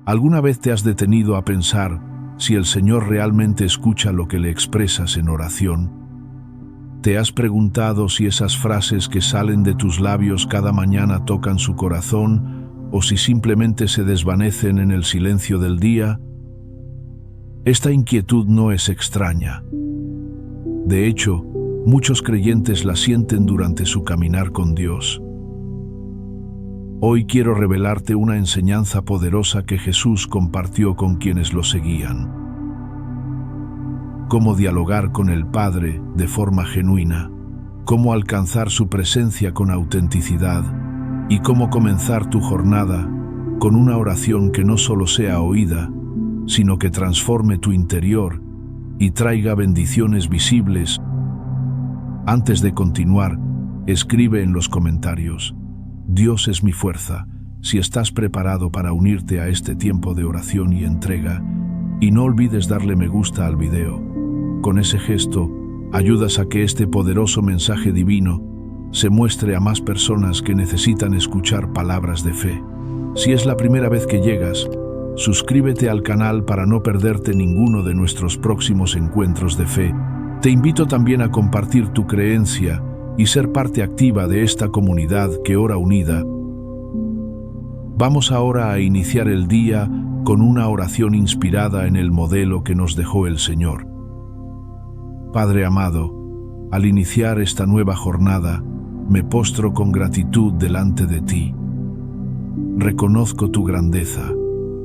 ¿Alguna vez te has detenido a pensar si el Señor realmente escucha lo que le expresas en oración? ¿Te has preguntado si esas frases que salen de tus labios cada mañana tocan su corazón o si simplemente se desvanecen en el silencio del día? Esta inquietud no es extraña. De hecho, muchos creyentes la sienten durante su caminar con Dios. Hoy quiero revelarte una enseñanza poderosa que Jesús compartió con quienes lo seguían. Cómo dialogar con el Padre de forma genuina, cómo alcanzar su presencia con autenticidad y cómo comenzar tu jornada con una oración que no solo sea oída, sino que transforme tu interior y traiga bendiciones visibles. Antes de continuar, escribe en los comentarios: Dios es mi fuerza, si estás preparado para unirte a este tiempo de oración y entrega, y no olvides darle me gusta al video. Con ese gesto, ayudas a que este poderoso mensaje divino se muestre a más personas que necesitan escuchar palabras de fe. Si es la primera vez que llegas, suscríbete al canal para no perderte ninguno de nuestros próximos encuentros de fe. Te invito también a compartir tu creencia y ser parte activa de esta comunidad que ora unida. Vamos ahora a iniciar el día con una oración inspirada en el modelo que nos dejó el Señor. Padre amado, al iniciar esta nueva jornada, me postro con gratitud delante de ti. Reconozco tu grandeza.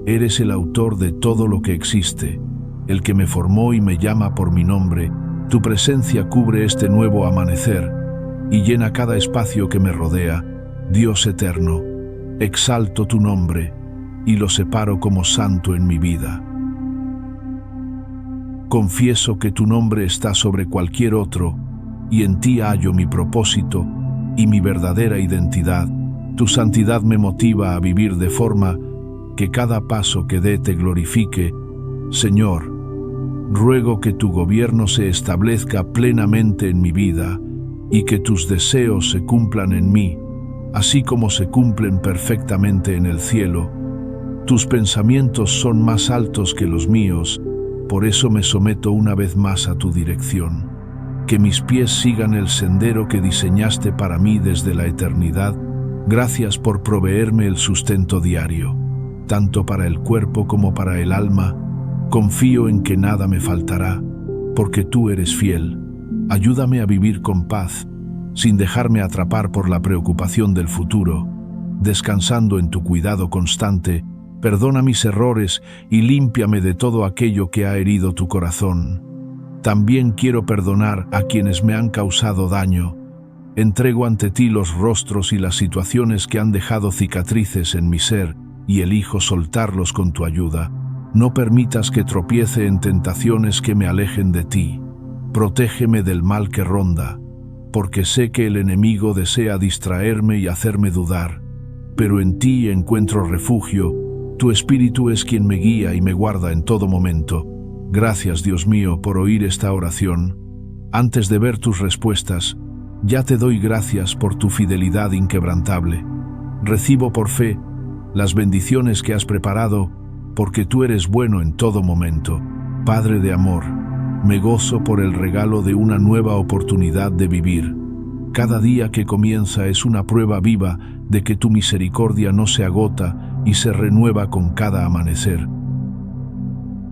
Eres el autor de todo lo que existe, el que me formó y me llama por mi nombre. Tu presencia cubre este nuevo amanecer y llena cada espacio que me rodea. Dios eterno, exalto tu nombre y lo separo como santo en mi vida. Confieso que tu nombre está sobre cualquier otro y en ti hallo mi propósito y mi verdadera identidad. Tu santidad me motiva a vivir de forma que cada paso que dé te glorifique. Señor, ruego que tu gobierno se establezca plenamente en mi vida y que tus deseos se cumplan en mí, así como se cumplen perfectamente en el cielo. Tus pensamientos son más altos que los míos, por eso me someto una vez más a tu dirección. Que mis pies sigan el sendero que diseñaste para mí desde la eternidad. Gracias por proveerme el sustento diario, tanto para el cuerpo como para el alma. Confío en que nada me faltará, porque tú eres fiel. Ayúdame a vivir con paz, sin dejarme atrapar por la preocupación del futuro. Descansando en tu cuidado constante, perdona mis errores y límpiame de todo aquello que ha herido tu corazón. También quiero perdonar a quienes me han causado daño. Entrego ante ti los rostros y las situaciones que han dejado cicatrices en mi ser y elijo soltarlos con tu ayuda. No permitas que tropiece en tentaciones que me alejen de ti. Protégeme del mal que ronda, porque sé que el enemigo desea distraerme y hacerme dudar. Pero en ti encuentro refugio. Tu Espíritu es quien me guía y me guarda en todo momento. Gracias, Dios mío, por oír esta oración. Antes de ver tus respuestas, ya te doy gracias por tu fidelidad inquebrantable. Recibo por fe las bendiciones que has preparado, porque tú eres bueno en todo momento. Padre de amor, me gozo por el regalo de una nueva oportunidad de vivir. Cada día que comienza es una prueba viva de que tu misericordia no se agota y se renueva con cada amanecer.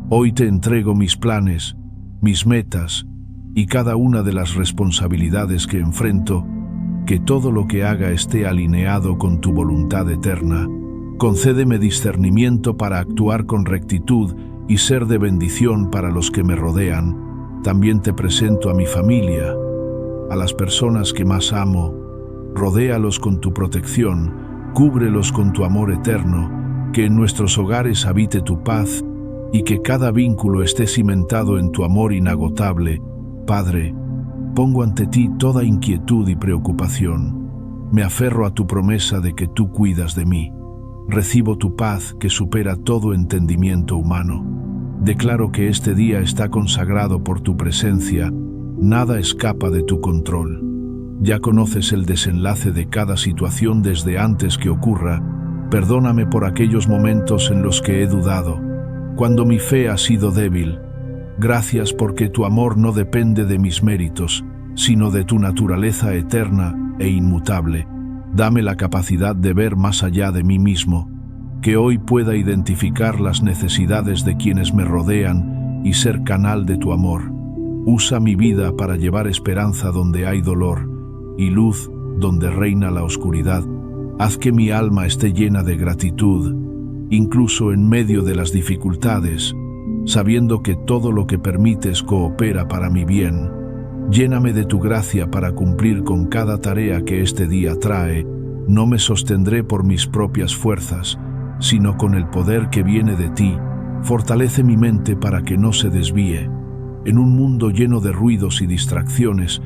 Hoy te entrego mis planes, mis metas y cada una de las responsabilidades que enfrento, que todo lo que haga esté alineado con tu voluntad eterna. Concédeme discernimiento para actuar con rectitud y ser de bendición para los que me rodean. También te presento a mi familia, a las personas que más amo. Rodéalos con tu protección, cúbrelos con tu amor eterno, que en nuestros hogares habite tu paz y que cada vínculo esté cimentado en tu amor inagotable. Padre, pongo ante ti toda inquietud y preocupación. Me aferro a tu promesa de que tú cuidas de mí. Recibo tu paz que supera todo entendimiento humano. Declaro que este día está consagrado por tu presencia. Nada escapa de tu control. Ya conoces el desenlace de cada situación desde antes que ocurra Perdóname por aquellos momentos en los que he dudado, cuando mi fe ha sido débil. Gracias porque tu amor no depende de mis méritos, sino de tu naturaleza eterna e inmutable. Dame la capacidad de ver más allá de mí mismo, que hoy pueda identificar las necesidades de quienes me rodean y ser canal de tu amor. Usa mi vida para llevar esperanza donde hay dolor y luz donde reina la oscuridad. Haz que mi alma esté llena de gratitud, incluso en medio de las dificultades, sabiendo que todo lo que permites coopera para mi bien. Lléname de tu gracia para cumplir con cada tarea que este día trae. No me sostendré por mis propias fuerzas, sino con el poder que viene de ti. Fortalece mi mente para que no se desvíe. En un mundo lleno de ruidos y distracciones,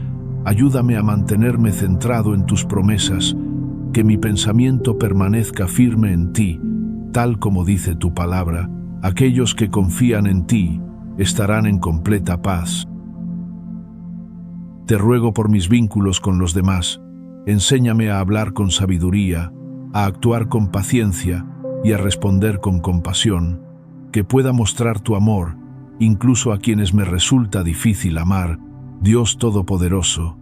ayúdame a mantenerme centrado en tus promesas, que mi pensamiento permanezca firme en ti, tal como dice tu palabra. Aquellos que confían en ti estarán en completa paz. Te ruego por mis vínculos con los demás. Enséñame a hablar con sabiduría, a actuar con paciencia y a responder con compasión, que pueda mostrar tu amor, incluso a quienes me resulta difícil amar. Dios Todopoderoso,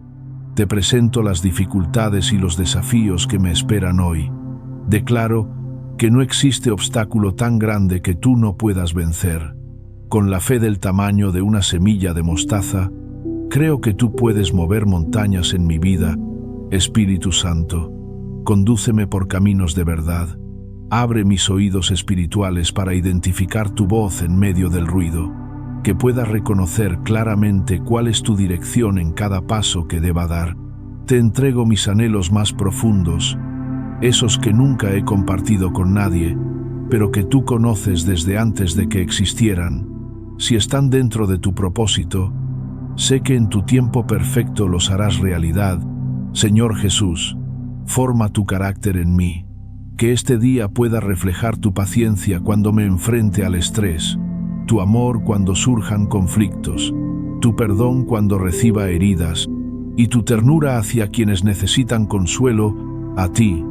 te presento las dificultades y los desafíos que me esperan hoy. Declaro que no existe obstáculo tan grande que tú no puedas vencer. Con la fe del tamaño de una semilla de mostaza, creo que tú puedes mover montañas en mi vida. Espíritu Santo, condúceme por caminos de verdad. Abre mis oídos espirituales para identificar tu voz en medio del ruido, que pueda reconocer claramente cuál es tu dirección en cada paso que deba dar. Te entrego mis anhelos más profundos, esos que nunca he compartido con nadie, pero que tú conoces desde antes de que existieran. Si están dentro de tu propósito, sé que en tu tiempo perfecto los harás realidad. Señor Jesús, forma tu carácter en mí, que este día pueda reflejar tu paciencia cuando me enfrente al estrés, tu amor cuando surjan conflictos, tu perdón cuando reciba heridas, y tu ternura hacia quienes necesitan consuelo. A ti,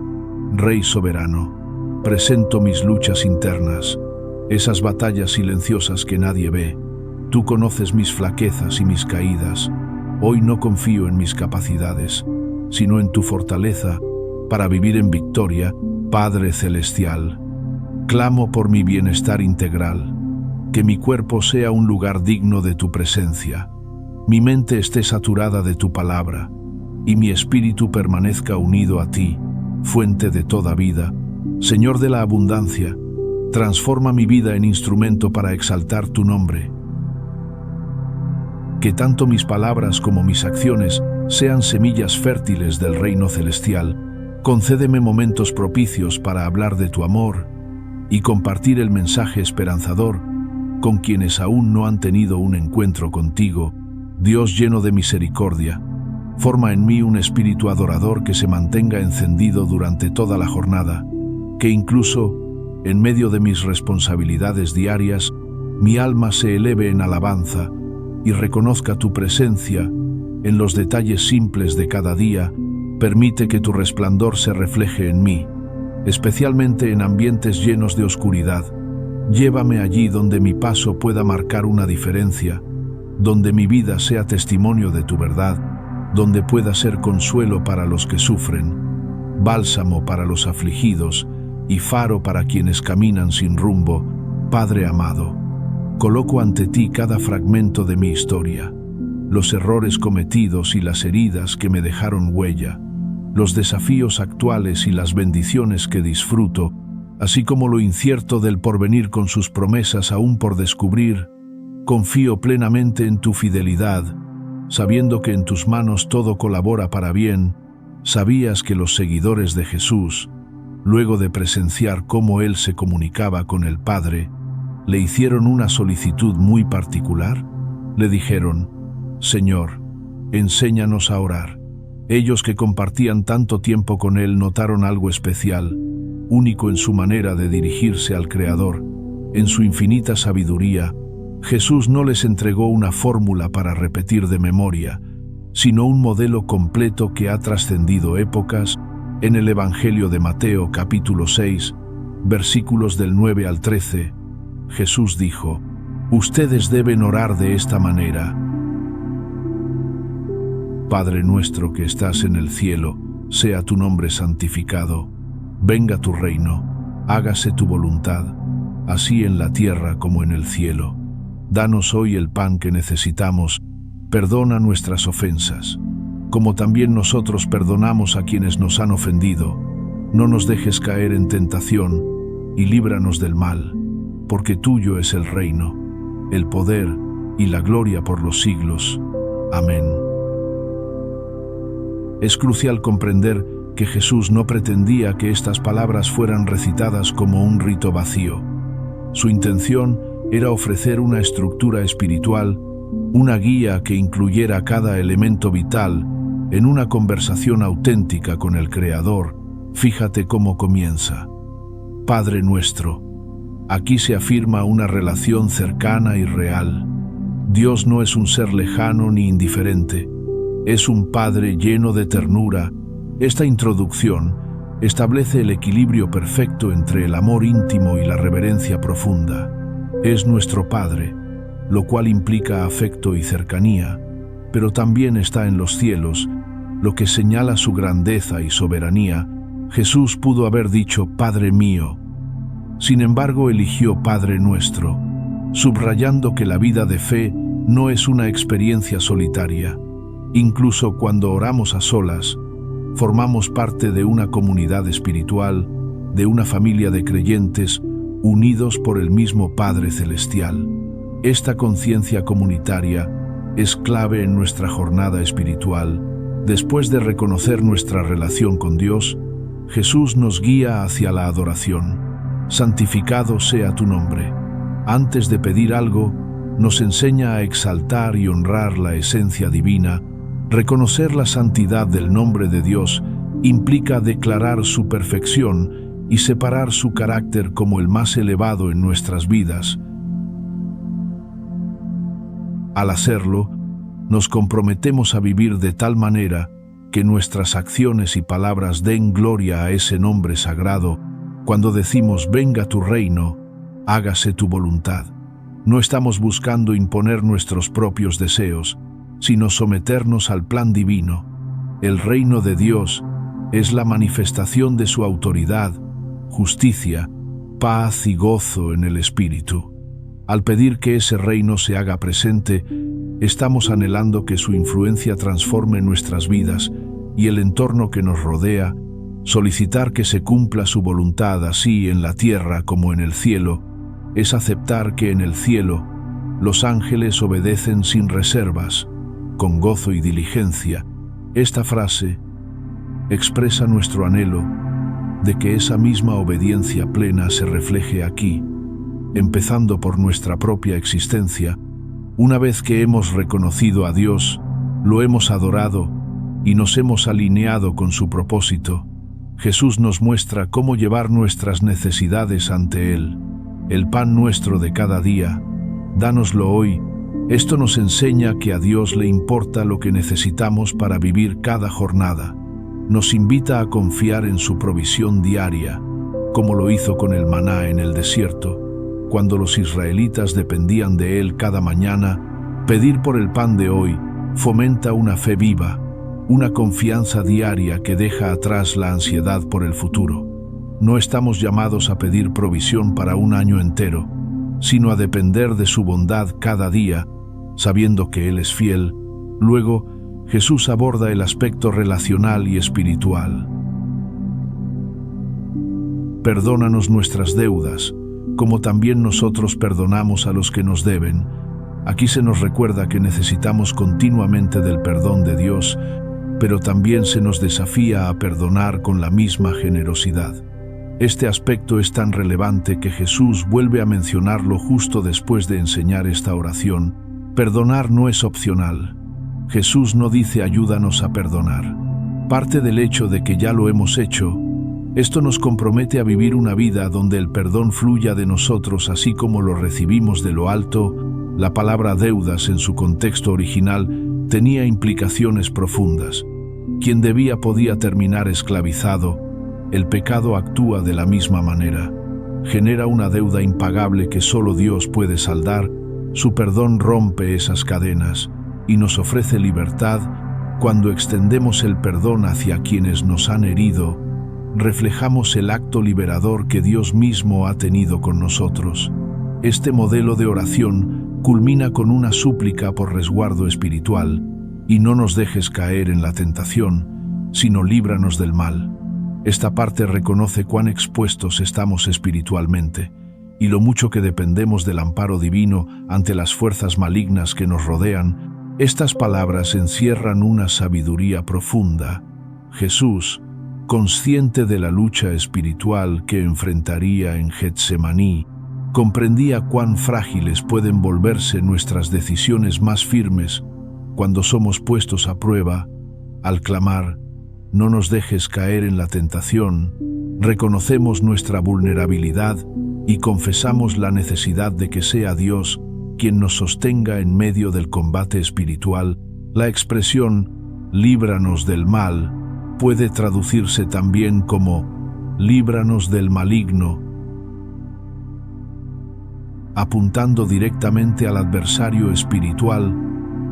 Rey soberano, presento mis luchas internas, esas batallas silenciosas que nadie ve. Tú conoces mis flaquezas y mis caídas. Hoy no confío en mis capacidades, sino en tu fortaleza para vivir en victoria. Padre Celestial, clamo por mi bienestar integral, que mi cuerpo sea un lugar digno de tu presencia, mi mente esté saturada de tu palabra, y mi espíritu permanezca unido a ti, fuente de toda vida. Señor de la abundancia, transforma mi vida en instrumento para exaltar tu nombre. Que tanto mis palabras como mis acciones sean semillas fértiles del reino celestial. Concédeme momentos propicios para hablar de tu amor y compartir el mensaje esperanzador con quienes aún no han tenido un encuentro contigo. Dios lleno de misericordia, forma en mí un espíritu adorador que se mantenga encendido durante toda la jornada, que incluso en medio de mis responsabilidades diarias, mi alma se eleve en alabanza y reconozca tu presencia en los detalles simples de cada día. Permite que tu resplandor se refleje en mí, especialmente en ambientes llenos de oscuridad. Llévame allí donde mi paso pueda marcar una diferencia, donde mi vida sea testimonio de tu verdad, donde pueda ser consuelo para los que sufren, bálsamo para los afligidos y faro para quienes caminan sin rumbo. Padre amado, coloco ante ti cada fragmento de mi historia, los errores cometidos y las heridas que me dejaron huella, los desafíos actuales y las bendiciones que disfruto, así como lo incierto del porvenir con sus promesas aún por descubrir. Confío plenamente en tu fidelidad, sabiendo que en tus manos todo colabora para bien. ¿Sabías que los seguidores de Jesús, luego de presenciar cómo Él se comunicaba con el Padre, le hicieron una solicitud muy particular? Le dijeron: Señor, enséñanos a orar. Ellos que compartían tanto tiempo con Él notaron algo especial, único en su manera de dirigirse al Creador. En su infinita sabiduría, Jesús no les entregó una fórmula para repetir de memoria, sino un modelo completo que ha trascendido épocas. En el Evangelio de Mateo capítulo 6, Versículos del 9 al 13, Jesús dijo: Ustedes deben orar de esta manera: Padre nuestro que estás en el cielo, sea tu nombre santificado. Venga tu reino, hágase tu voluntad, así en la tierra como en el cielo. Danos hoy el pan que necesitamos. Perdona nuestras ofensas, como también nosotros perdonamos a quienes nos han ofendido. No nos dejes caer en tentación, y líbranos del mal, porque tuyo es el reino, el poder y la gloria por los siglos. Amén. Es crucial comprender que Jesús no pretendía que estas palabras fueran recitadas como un rito vacío. Su intención era ofrecer una estructura espiritual, una guía que incluyera cada elemento vital en una conversación auténtica con el Creador. Fíjate cómo comienza: Padre nuestro. Aquí se afirma una relación cercana y real. Dios no es un ser lejano ni indiferente, es un Padre lleno de ternura. Esta introducción establece el equilibrio perfecto entre el amor íntimo y la reverencia profunda. Es nuestro Padre, lo cual implica afecto y cercanía, pero también está en los cielos, lo que señala su grandeza y soberanía. Jesús pudo haber dicho Padre mío. Sin embargo, eligió Padre nuestro, subrayando que la vida de fe no es una experiencia solitaria. Incluso cuando oramos a solas, formamos parte de una comunidad espiritual, de una familia de creyentes unidos por el mismo Padre Celestial. Esta conciencia comunitaria es clave en nuestra jornada espiritual. Después de reconocer nuestra relación con Dios, Jesús nos guía hacia la adoración. Santificado sea tu nombre. Antes de pedir algo, nos enseña a exaltar y honrar la esencia divina. Reconocer la santidad del nombre de Dios implica declarar su perfección y separar su carácter como el más elevado en nuestras vidas. Al hacerlo, nos comprometemos a vivir de tal manera que nuestras acciones y palabras den gloria a ese nombre sagrado. Cuando decimos venga tu reino, hágase tu voluntad, no estamos buscando imponer nuestros propios deseos, sino someternos al plan divino. El reino de Dios es la manifestación de su autoridad, justicia, paz y gozo en el Espíritu. Al pedir que ese reino se haga presente, estamos anhelando que su influencia transforme nuestras vidas y el entorno que nos rodea. Solicitar que se cumpla su voluntad así en la tierra como en el cielo, es aceptar que en el cielo los ángeles obedecen sin reservas, con gozo y diligencia. Esta frase expresa nuestro anhelo de que esa misma obediencia plena se refleje aquí, empezando por nuestra propia existencia. Una vez que hemos reconocido a Dios, lo hemos adorado y nos hemos alineado con su propósito, Jesús nos muestra cómo llevar nuestras necesidades ante Él. El pan nuestro de cada día, dánoslo hoy. Esto nos enseña que a Dios le importa lo que necesitamos para vivir cada jornada. Nos invita a confiar en su provisión diaria, como lo hizo con el maná en el desierto, cuando los israelitas dependían de él cada mañana. Pedir por el pan de hoy fomenta una fe viva, una confianza diaria que deja atrás la ansiedad por el futuro. No estamos llamados a pedir provisión para un año entero, sino a depender de su bondad cada día, sabiendo que Él es fiel. Luego, Jesús aborda el aspecto relacional y espiritual. Perdónanos nuestras deudas, como también nosotros perdonamos a los que nos deben. Aquí se nos recuerda que necesitamos continuamente del perdón de Dios, pero también se nos desafía a perdonar con la misma generosidad. Este aspecto es tan relevante que Jesús vuelve a mencionarlo justo después de enseñar esta oración. Perdonar no es opcional. Jesús no dice ayúdanos a perdonar. Parte del hecho de que ya lo hemos hecho, esto nos compromete a vivir una vida donde el perdón fluya de nosotros así como lo recibimos de lo alto. La palabra deudas en su contexto original tenía implicaciones profundas. Quien debía podía terminar esclavizado. El pecado actúa de la misma manera. genera una deuda impagable que solo Dios puede saldar. Su perdón rompe esas cadenas y nos ofrece libertad. Cuando extendemos el perdón hacia quienes nos han herido, reflejamos el acto liberador que Dios mismo ha tenido con nosotros. Este modelo de oración culmina con una súplica por resguardo espiritual: y no nos dejes caer en la tentación, sino líbranos del mal. Esta parte reconoce cuán expuestos estamos espiritualmente y lo mucho que dependemos del amparo divino ante las fuerzas malignas que nos rodean. Estas palabras encierran una sabiduría profunda. Jesús, consciente de la lucha espiritual que enfrentaría en Getsemaní, comprendía cuán frágiles pueden volverse nuestras decisiones más firmes cuando somos puestos a prueba. Al clamar: no nos dejes caer en la tentación, reconocemos nuestra vulnerabilidad y confesamos la necesidad de que sea Dios quien nos sostenga en medio del combate espiritual. La expresión «líbranos del mal» puede traducirse también como «líbranos del maligno», apuntando directamente al adversario espiritual.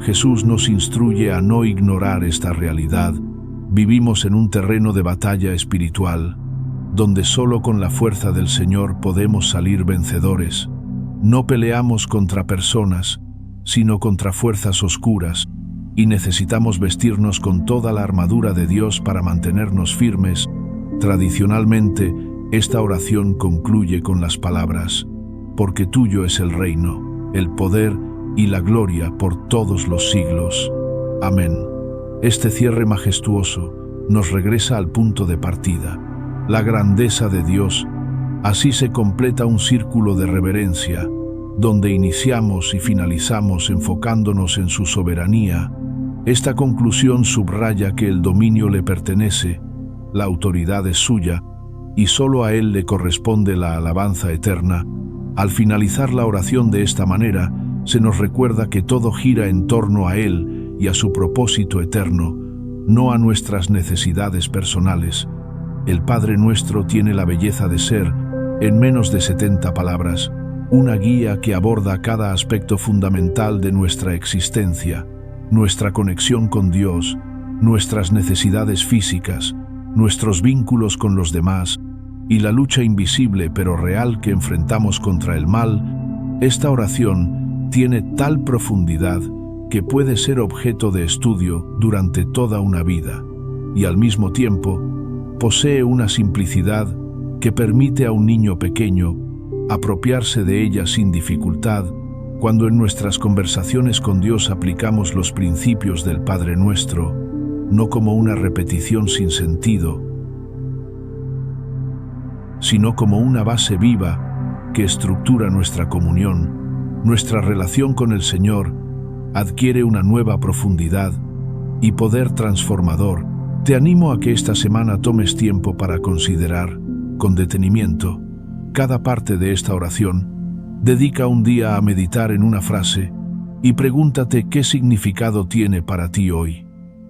Jesús nos instruye a no ignorar esta realidad. Vivimos en un terreno de batalla espiritual, donde solo con la fuerza del Señor podemos salir vencedores. No peleamos contra personas, sino contra fuerzas oscuras, y necesitamos vestirnos con toda la armadura de Dios para mantenernos firmes. Tradicionalmente, esta oración concluye con las palabras: porque tuyo es el reino, el poder y la gloria por todos los siglos. Amén. Este cierre majestuoso nos regresa al punto de partida, la grandeza de Dios. Así se completa un círculo de reverencia, donde iniciamos y finalizamos enfocándonos en su soberanía. Esta conclusión subraya que el dominio le pertenece, la autoridad es suya, y solo a Él le corresponde la alabanza eterna. Al finalizar la oración de esta manera, se nos recuerda que todo gira en torno a Él y a su propósito eterno, no a nuestras necesidades personales. El Padre Nuestro tiene la belleza de ser, en menos de 70 palabras, una guía que aborda cada aspecto fundamental de nuestra existencia: nuestra conexión con Dios, nuestras necesidades físicas, nuestros vínculos con los demás y la lucha invisible pero real que enfrentamos contra el mal. Esta oración tiene tal profundidad que puede ser objeto de estudio durante toda una vida, y al mismo tiempo posee una simplicidad que permite a un niño pequeño apropiarse de ella sin dificultad. Cuando en nuestras conversaciones con Dios aplicamos los principios del Padre Nuestro, no como una repetición sin sentido, sino como una base viva que estructura nuestra comunión, nuestra relación con el Señor adquiere una nueva profundidad y poder transformador. Te animo a que esta semana tomes tiempo para considerar, con detenimiento, cada parte de esta oración. Dedica un día a meditar en una frase y pregúntate qué significado tiene para ti hoy.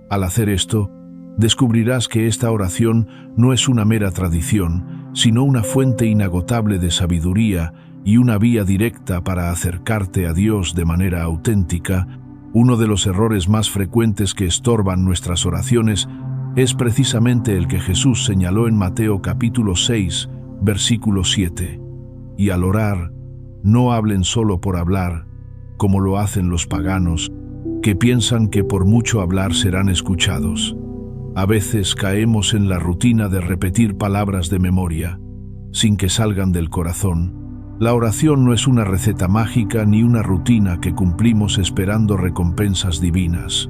Al hacer esto, descubrirás que esta oración no es una mera tradición, sino una fuente inagotable de sabiduría y una vía directa para acercarte a Dios de manera auténtica. Uno de los errores más frecuentes que estorban nuestras oraciones es precisamente el que Jesús señaló en Mateo capítulo 6, versículo 7. Y al orar, no hablen solo por hablar, como lo hacen los paganos, que piensan que por mucho hablar serán escuchados. A veces caemos en la rutina de repetir palabras de memoria, sin que salgan del corazón. La oración no es una receta mágica ni una rutina que cumplimos esperando recompensas divinas.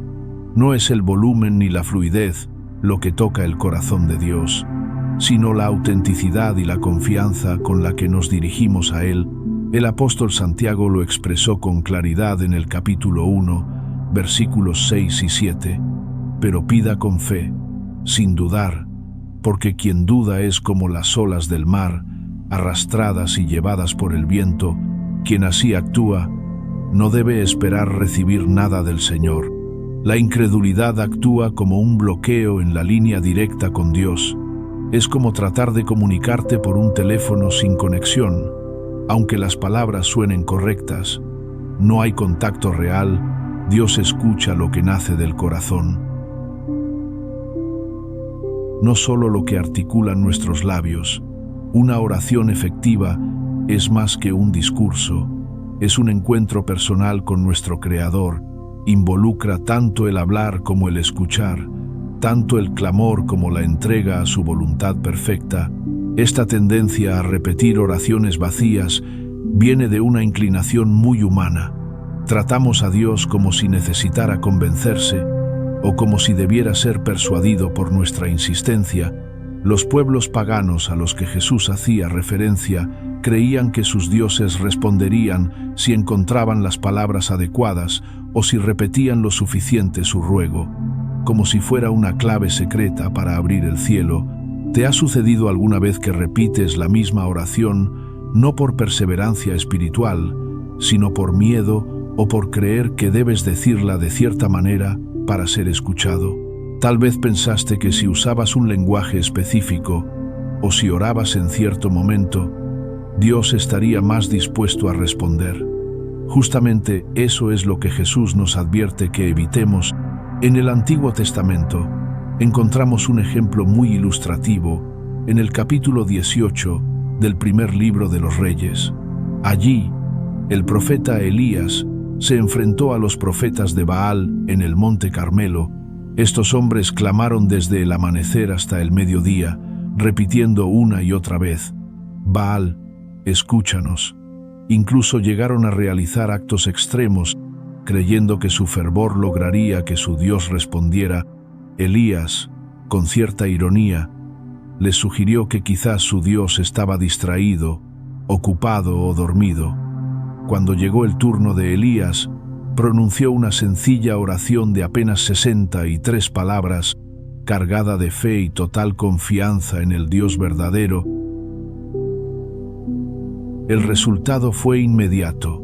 No es el volumen ni la fluidez lo que toca el corazón de Dios, sino la autenticidad y la confianza con la que nos dirigimos a Él. El apóstol Santiago lo expresó con claridad en el capítulo 1, versículos 6 y 7. Pero pida con fe, sin dudar, porque quien duda es como las olas del mar, arrastradas y llevadas por el viento. Quien así actúa, no debe esperar recibir nada del Señor. La incredulidad actúa como un bloqueo en la línea directa con Dios. Es como tratar de comunicarte por un teléfono sin conexión. Aunque las palabras suenen correctas, no hay contacto real. Dios escucha lo que nace del corazón. No solo lo que articulan nuestros labios. Una oración efectiva es más que un discurso. Es un encuentro personal con nuestro Creador. Involucra tanto el hablar como el escuchar, tanto el clamor como la entrega a su voluntad perfecta. Esta tendencia a repetir oraciones vacías viene de una inclinación muy humana. Tratamos a Dios como si necesitara convencerse o como si debiera ser persuadido por nuestra insistencia. Los pueblos paganos a los que Jesús hacía referencia creían que sus dioses responderían si encontraban las palabras adecuadas o si repetían lo suficiente su ruego, como si fuera una clave secreta para abrir el cielo. ¿Te ha sucedido alguna vez que repites la misma oración no por perseverancia espiritual, sino por miedo o por creer que debes decirla de cierta manera para ser escuchado? Tal vez pensaste que si usabas un lenguaje específico o si orabas en cierto momento, Dios estaría más dispuesto a responder. Justamente eso es lo que Jesús nos advierte que evitemos. En el Antiguo Testamento encontramos un ejemplo muy ilustrativo en el capítulo 18 del primer libro de los Reyes. Allí, el profeta Elías se enfrentó a los profetas de Baal en el monte Carmelo. Estos hombres clamaron desde el amanecer hasta el mediodía, repitiendo una y otra vez: Baal, escúchanos. Incluso llegaron a realizar actos extremos, creyendo que su fervor lograría que su Dios respondiera. Elías, con cierta ironía, les sugirió que quizás su Dios estaba distraído, ocupado o dormido. Cuando llegó el turno de Elías, pronunció una sencilla oración de apenas 63 palabras, cargada de fe y total confianza en el Dios verdadero. El resultado fue inmediato.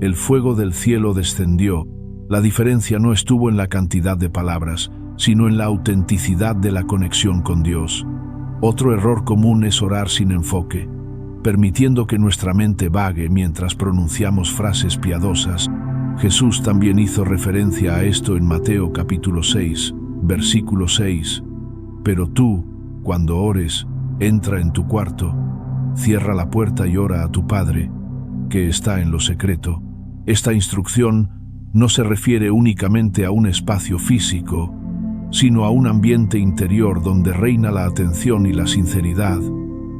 El fuego del cielo descendió. La diferencia no estuvo en la cantidad de palabras, sino en la autenticidad de la conexión con Dios. Otro error común es orar sin enfoque, permitiendo que nuestra mente vague mientras pronunciamos frases piadosas. Jesús también hizo referencia a esto en Mateo capítulo 6, versículo 6. Pero tú, cuando ores, entra en tu cuarto, cierra la puerta y ora a tu Padre, que está en lo secreto. Esta instrucción no se refiere únicamente a un espacio físico, sino a un ambiente interior donde reina la atención y la sinceridad.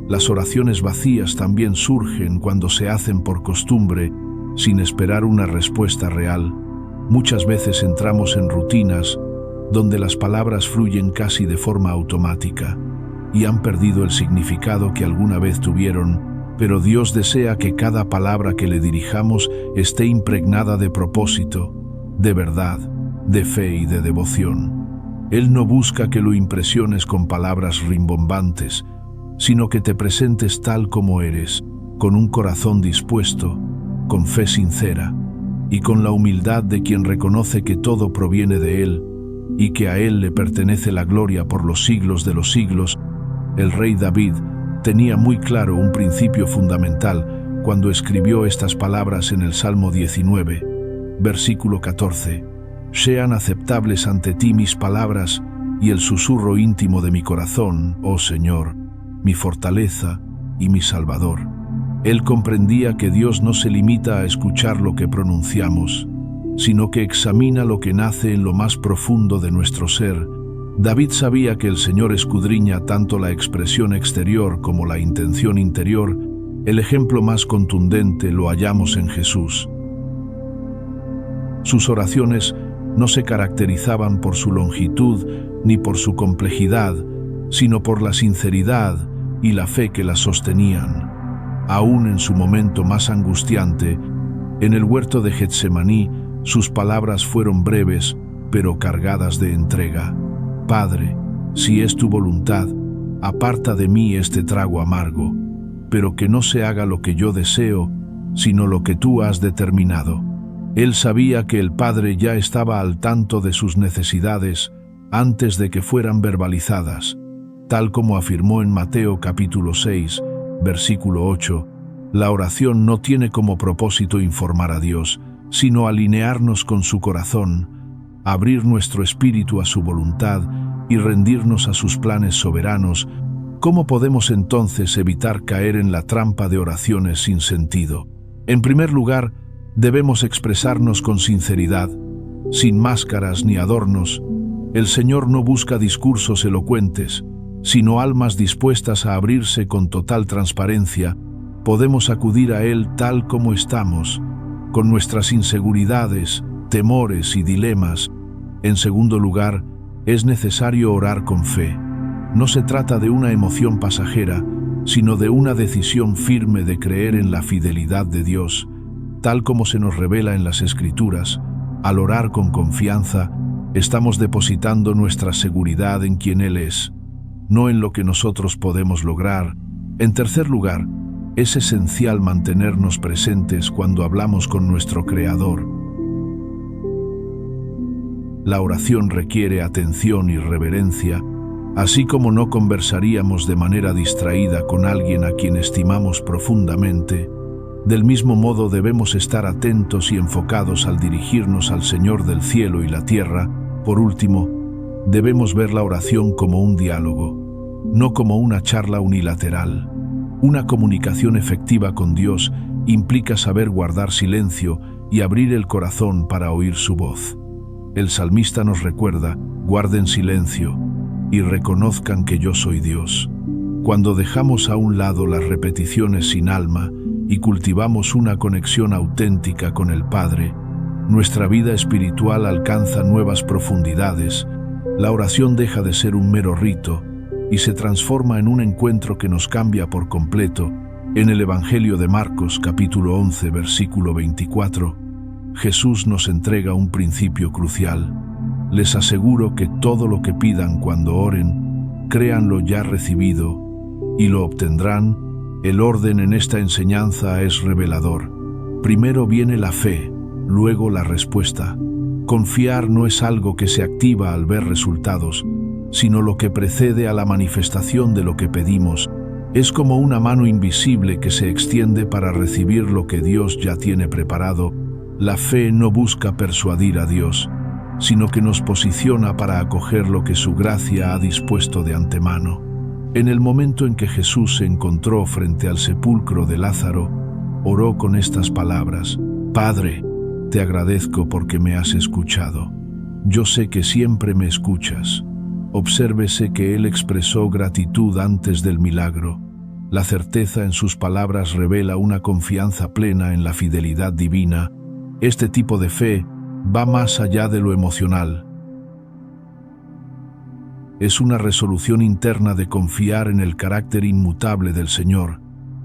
Las oraciones vacías también surgen cuando se hacen por costumbre, sin esperar una respuesta real. Muchas veces entramos en rutinas donde las palabras fluyen casi de forma automática y han perdido el significado que alguna vez tuvieron, pero Dios desea que cada palabra que le dirijamos esté impregnada de propósito, de verdad, de fe y de devoción. Él no busca que lo impresiones con palabras rimbombantes, sino que te presentes tal como eres, con un corazón dispuesto, con fe sincera y con la humildad de quien reconoce que todo proviene de Él y que a Él le pertenece la gloria por los siglos de los siglos. El rey David tenía muy claro un principio fundamental cuando escribió estas palabras en el Salmo 19, versículo 14. Sean aceptables ante ti mis palabras y el susurro íntimo de mi corazón, oh Señor, mi fortaleza y mi Salvador. Él comprendía que Dios no se limita a escuchar lo que pronunciamos, sino que examina lo que nace en lo más profundo de nuestro ser. David sabía que el Señor escudriña tanto la expresión exterior como la intención interior. El ejemplo más contundente lo hallamos en Jesús. Sus oraciones no se caracterizaban por su longitud ni por su complejidad, sino por la sinceridad y la fe que las sostenían. Aún en su momento más angustiante, en el huerto de Getsemaní, sus palabras fueron breves, pero cargadas de entrega. Padre, si es tu voluntad, aparta de mí este trago amargo, pero que no se haga lo que yo deseo, sino lo que tú has determinado. Él sabía que el Padre ya estaba al tanto de sus necesidades antes de que fueran verbalizadas. Tal como afirmó en Mateo capítulo 6, versículo 8, la oración no tiene como propósito informar a Dios, sino alinearnos con su corazón, abrir nuestro espíritu a su voluntad y rendirnos a sus planes soberanos. ¿Cómo podemos entonces evitar caer en la trampa de oraciones sin sentido? En primer lugar, debemos expresarnos con sinceridad, sin máscaras ni adornos. El Señor no busca discursos elocuentes, sino almas dispuestas a abrirse con total transparencia. Podemos acudir a Él tal como estamos, con nuestras inseguridades, temores y dilemas. En segundo lugar, es necesario orar con fe. No se trata de una emoción pasajera, sino de una decisión firme de creer en la fidelidad de Dios, tal como se nos revela en las Escrituras. Al orar con confianza, estamos depositando nuestra seguridad en quien Él es, no en lo que nosotros podemos lograr. En tercer lugar, es esencial mantenernos presentes cuando hablamos con nuestro Creador. La oración requiere atención y reverencia, así como no conversaríamos de manera distraída con alguien a quien estimamos profundamente. Del mismo modo debemos estar atentos y enfocados al dirigirnos al Señor del cielo y la tierra. Por último, debemos ver la oración como un diálogo, no como una charla unilateral. Una comunicación efectiva con Dios implica saber guardar silencio y abrir el corazón para oír su voz. El salmista nos recuerda: guarden silencio y reconozcan que yo soy Dios. Cuando dejamos a un lado las repeticiones sin alma y cultivamos una conexión auténtica con el Padre, nuestra vida espiritual alcanza nuevas profundidades. La oración deja de ser un mero rito y se transforma en un encuentro que nos cambia por completo. En el Evangelio de Marcos, capítulo 11, versículo 24, Jesús nos entrega un principio crucial. Les aseguro que todo lo que pidan cuando oren, créanlo ya recibido y lo obtendrán. El orden en esta enseñanza es revelador. Primero viene la fe, luego la respuesta. Confiar no es algo que se activa al ver resultados, sino lo que precede a la manifestación de lo que pedimos. Es como una mano invisible que se extiende para recibir lo que Dios ya tiene preparado. La fe no busca persuadir a Dios, sino que nos posiciona para acoger lo que su gracia ha dispuesto de antemano. En el momento en que Jesús se encontró frente al sepulcro de Lázaro, oró con estas palabras: Padre, te agradezco porque me has escuchado. Yo sé que siempre me escuchas. Obsérvese que él expresó gratitud antes del milagro. La certeza en sus palabras revela una confianza plena en la fidelidad divina. Este tipo de fe va más allá de lo emocional. Es una resolución interna de confiar en el carácter inmutable del Señor,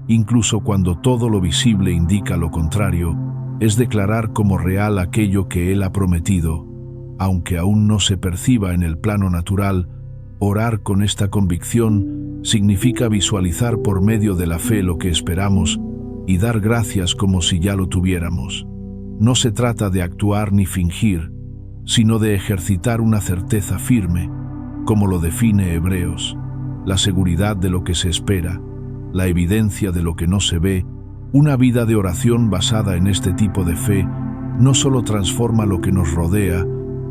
incluso cuando todo lo visible indica lo contrario. Es declarar como real aquello que Él ha prometido, aunque aún no se perciba en el plano natural. Orar con esta convicción significa visualizar por medio de la fe lo que esperamos y dar gracias como si ya lo tuviéramos. No se trata de actuar ni fingir, sino de ejercitar una certeza firme, como lo define Hebreos: la seguridad de lo que se espera, la evidencia de lo que no se ve. Una vida de oración basada en este tipo de fe no solo transforma lo que nos rodea,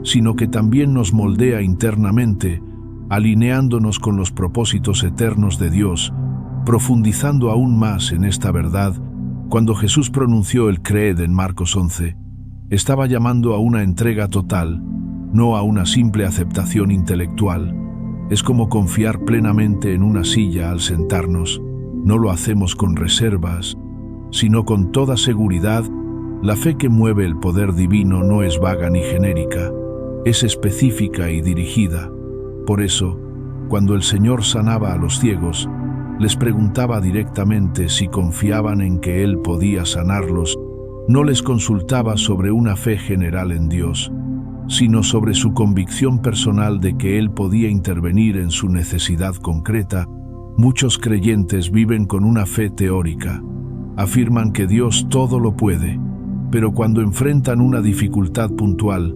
sino que también nos moldea internamente, alineándonos con los propósitos eternos de Dios. Profundizando aún más en esta verdad, cuando Jesús pronunció el Creed en Marcos 11, estaba llamando a una entrega total, no a una simple aceptación intelectual. Es como confiar plenamente en una silla al sentarnos. No lo hacemos con reservas, sino con toda seguridad. La fe que mueve el poder divino no es vaga ni genérica, es específica y dirigida. Por eso, cuando el Señor sanaba a los ciegos, les preguntaba directamente si confiaban en que Él podía sanarlos. No les consultaba sobre una fe general en Dios, sino sobre su convicción personal de que Él podía intervenir en su necesidad concreta. Muchos creyentes viven con una fe teórica. Afirman que Dios todo lo puede, pero cuando enfrentan una dificultad puntual,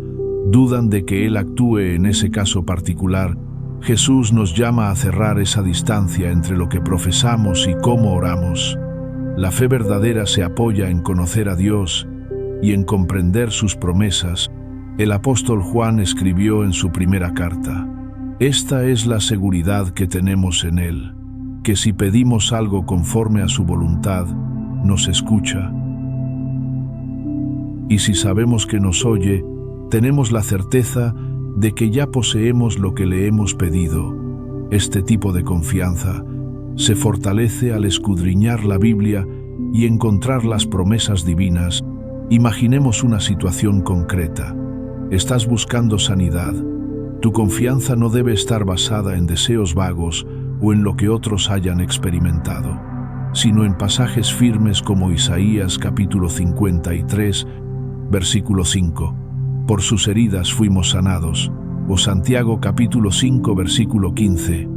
dudan de que Él actúe en ese caso particular. Jesús nos llama a cerrar esa distancia entre lo que profesamos y cómo oramos. La fe verdadera se apoya en conocer a Dios y en comprender sus promesas. El apóstol Juan escribió en su primera carta: «Esta es la seguridad que tenemos en Él, que si pedimos algo conforme a su voluntad, nos escucha. Y si sabemos que nos oye, tenemos la certeza de que ya poseemos lo que le hemos pedido». Este tipo de confianza se fortalece al escudriñar la Biblia y encontrar las promesas divinas. Imaginemos una situación concreta. Estás buscando sanidad. Tu confianza no debe estar basada en deseos vagos o en lo que otros hayan experimentado, sino en pasajes firmes como Isaías capítulo 53, versículo 5. Por sus heridas fuimos sanados. O Santiago capítulo 5, versículo 15.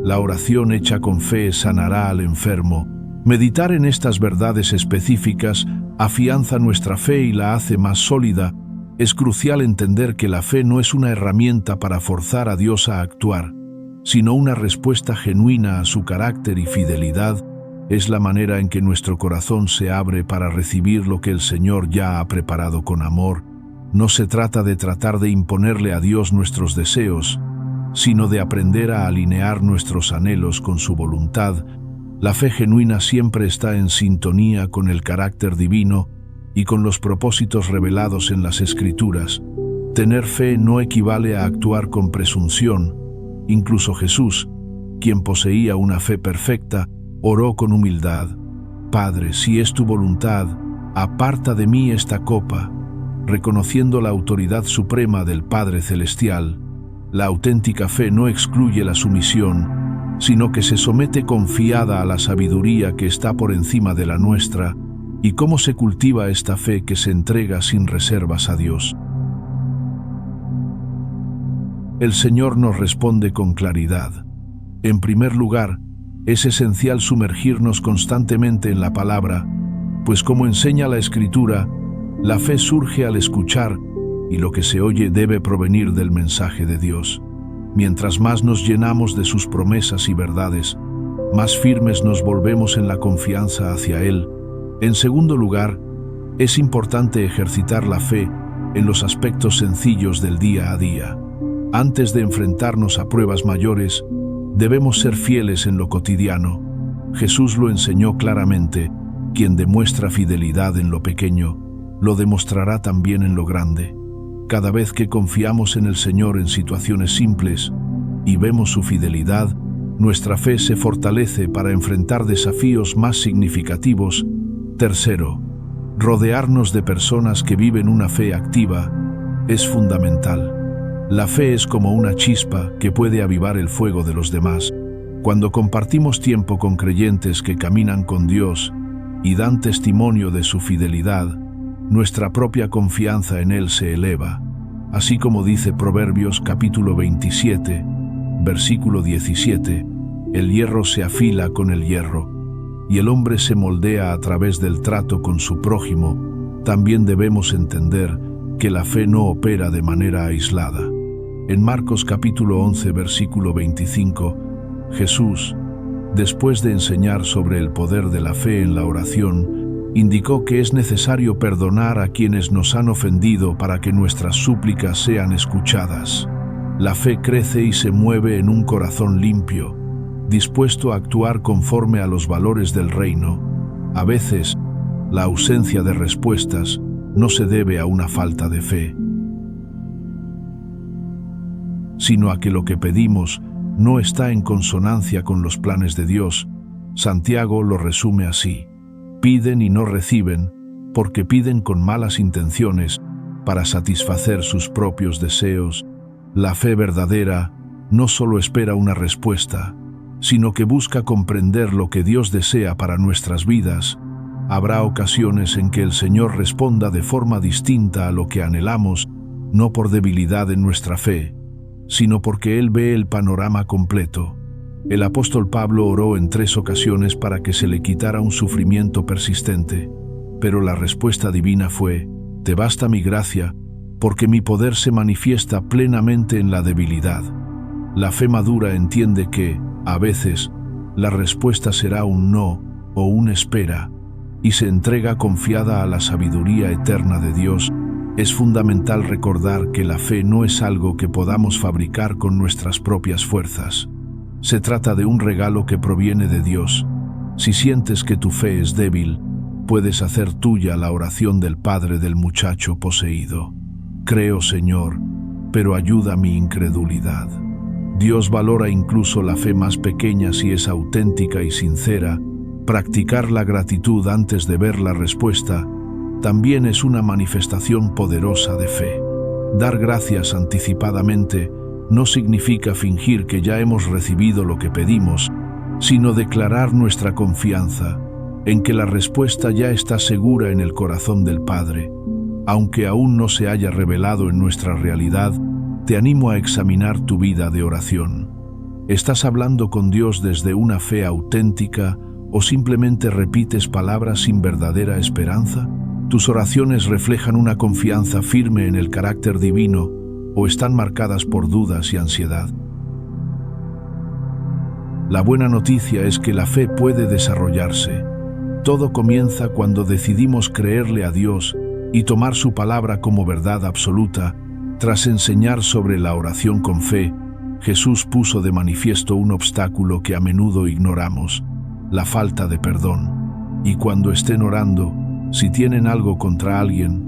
La oración hecha con fe sanará al enfermo. Meditar en estas verdades específicas afianza nuestra fe y la hace más sólida. Es crucial entender que la fe no es una herramienta para forzar a Dios a actuar, sino una respuesta genuina a su carácter y fidelidad. Es la manera en que nuestro corazón se abre para recibir lo que el Señor ya ha preparado con amor. No se trata de tratar de imponerle a Dios nuestros deseos, sino de aprender a alinear nuestros anhelos con su voluntad. La fe genuina siempre está en sintonía con el carácter divino y con los propósitos revelados en las Escrituras. Tener fe no equivale a actuar con presunción. Incluso Jesús, quien poseía una fe perfecta, oró con humildad: «Padre, si es tu voluntad, aparta de mí esta copa», reconociendo la autoridad suprema del Padre Celestial. La auténtica fe no excluye la sumisión, sino que se somete confiada a la sabiduría que está por encima de la nuestra. ¿Y cómo se cultiva esta fe que se entrega sin reservas a Dios? El Señor nos responde con claridad. En primer lugar, es esencial sumergirnos constantemente en la palabra, pues como enseña la Escritura, la fe surge al escuchar, y lo que se oye debe provenir del mensaje de Dios. Mientras más nos llenamos de sus promesas y verdades, más firmes nos volvemos en la confianza hacia Él. En segundo lugar, es importante ejercitar la fe en los aspectos sencillos del día a día. Antes de enfrentarnos a pruebas mayores, debemos ser fieles en lo cotidiano. Jesús lo enseñó claramente: quien demuestra fidelidad en lo pequeño, lo demostrará también en lo grande. Cada vez que confiamos en el Señor en situaciones simples y vemos su fidelidad, nuestra fe se fortalece para enfrentar desafíos más significativos. Tercero, rodearnos de personas que viven una fe activa es fundamental. La fe es como una chispa que puede avivar el fuego de los demás. Cuando compartimos tiempo con creyentes que caminan con Dios y dan testimonio de su fidelidad, nuestra propia confianza en Él se eleva. Así como dice Proverbios capítulo 27, versículo 17, el hierro se afila con el hierro, y el hombre se moldea a través del trato con su prójimo. También debemos entender que la fe no opera de manera aislada. En Marcos capítulo 11, versículo 25, Jesús, después de enseñar sobre el poder de la fe en la oración, indicó que es necesario perdonar a quienes nos han ofendido para que nuestras súplicas sean escuchadas. La fe crece y se mueve en un corazón limpio, dispuesto a actuar conforme a los valores del reino. A veces, la ausencia de respuestas no se debe a una falta de fe, sino a que lo que pedimos no está en consonancia con los planes de Dios. Santiago lo resume así: piden y no reciben, porque piden con malas intenciones para satisfacer sus propios deseos. La fe verdadera no solo espera una respuesta, sino que busca comprender lo que Dios desea para nuestras vidas. Habrá ocasiones en que el Señor responda de forma distinta a lo que anhelamos, no por debilidad en nuestra fe, sino porque Él ve el panorama completo. El apóstol Pablo oró en 3 ocasiones para que se le quitara un sufrimiento persistente, pero la respuesta divina fue: «Te basta mi gracia, porque mi poder se manifiesta plenamente en la debilidad». La fe madura entiende que, a veces, la respuesta será un no o un espera, y se entrega confiada a la sabiduría eterna de Dios. Es fundamental recordar que la fe no es algo que podamos fabricar con nuestras propias fuerzas. Se trata de un regalo que proviene de Dios. Si sientes que tu fe es débil, puedes hacer tuya la oración del padre del muchacho poseído. Creo, Señor, pero ayuda mi incredulidad. Dios valora incluso la fe más pequeña si es auténtica y sincera. Practicar la gratitud antes de ver la respuesta también es una manifestación poderosa de fe. Dar gracias anticipadamente no significa fingir que ya hemos recibido lo que pedimos, sino declarar nuestra confianza en que la respuesta ya está segura en el corazón del Padre. Aunque aún no se haya revelado en nuestra realidad, te animo a examinar tu vida de oración. ¿Estás hablando con Dios desde una fe auténtica o simplemente repites palabras sin verdadera esperanza? ¿Tus oraciones reflejan una confianza firme en el carácter divino o están marcadas por dudas y ansiedad? La buena noticia es que la fe puede desarrollarse. Todo comienza cuando decidimos creerle a Dios y tomar su palabra como verdad absoluta. Tras enseñar sobre la oración con fe, Jesús puso de manifiesto un obstáculo que a menudo ignoramos: la falta de perdón. Y cuando estén orando, si tienen algo contra alguien,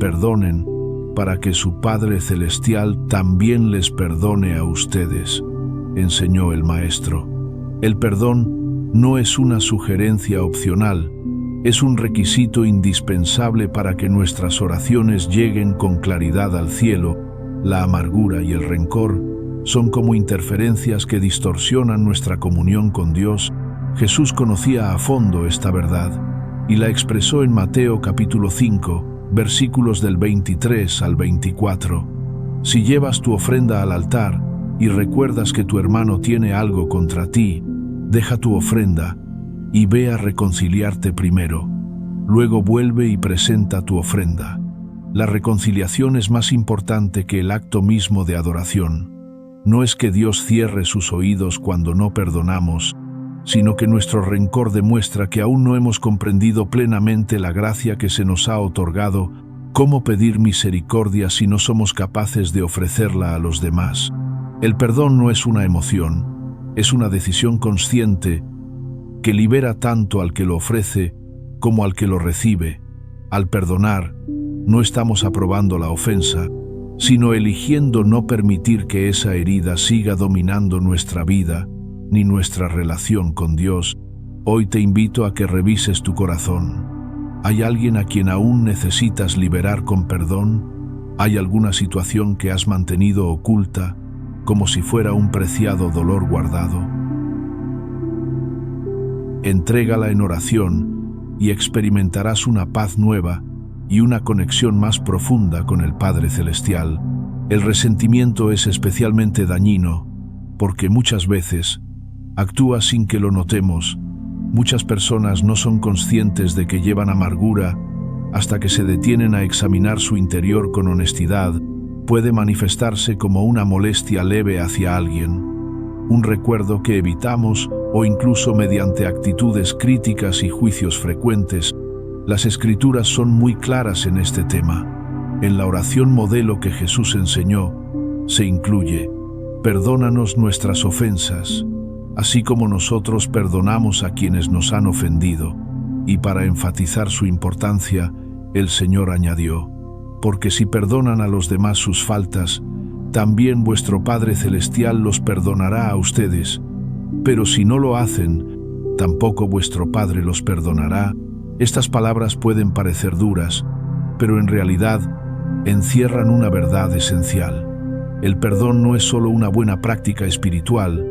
perdonen, para que su Padre Celestial también les perdone a ustedes, enseñó el Maestro. El perdón no es una sugerencia opcional, es un requisito indispensable para que nuestras oraciones lleguen con claridad al cielo. La amargura y el rencor son como interferencias que distorsionan nuestra comunión con Dios. Jesús conocía a fondo esta verdad y la expresó en Mateo capítulo 5, versículos del 23 al 24. Si llevas tu ofrenda al altar y recuerdas que tu hermano tiene algo contra ti, deja tu ofrenda y ve a reconciliarte primero. Luego vuelve y presenta tu ofrenda. La reconciliación es más importante que el acto mismo de adoración. No es que Dios cierre sus oídos cuando no perdonamos, sino que nuestro rencor demuestra que aún no hemos comprendido plenamente la gracia que se nos ha otorgado. ¿Cómo pedir misericordia si no somos capaces de ofrecerla a los demás? El perdón no es una emoción, es una decisión consciente que libera tanto al que lo ofrece como al que lo recibe. Al perdonar, no estamos aprobando la ofensa, sino eligiendo no permitir que esa herida siga dominando nuestra vida ni nuestra relación con Dios. Hoy te invito a que revises tu corazón. ¿Hay alguien a quien aún necesitas liberar con perdón? ¿Hay alguna situación que has mantenido oculta, como si fuera un preciado dolor guardado? Entrégala en oración y experimentarás una paz nueva y una conexión más profunda con el Padre Celestial. El resentimiento es especialmente dañino porque muchas veces actúa sin que lo notemos. Muchas personas no son conscientes de que llevan amargura hasta que se detienen a examinar su interior con honestidad. Puede manifestarse como una molestia leve hacia alguien, un recuerdo que evitamos o incluso mediante actitudes críticas y juicios frecuentes. Las Escrituras son muy claras en este tema. En la oración modelo que Jesús enseñó, se incluye: perdónanos nuestras ofensas, así como nosotros perdonamos a quienes nos han ofendido. Y para enfatizar su importancia, el Señor añadió: porque si perdonan a los demás sus faltas, también vuestro Padre Celestial los perdonará a ustedes. Pero si no lo hacen, tampoco vuestro Padre los perdonará. Estas palabras pueden parecer duras, pero en realidad encierran una verdad esencial. El perdón no es solo una buena práctica espiritual,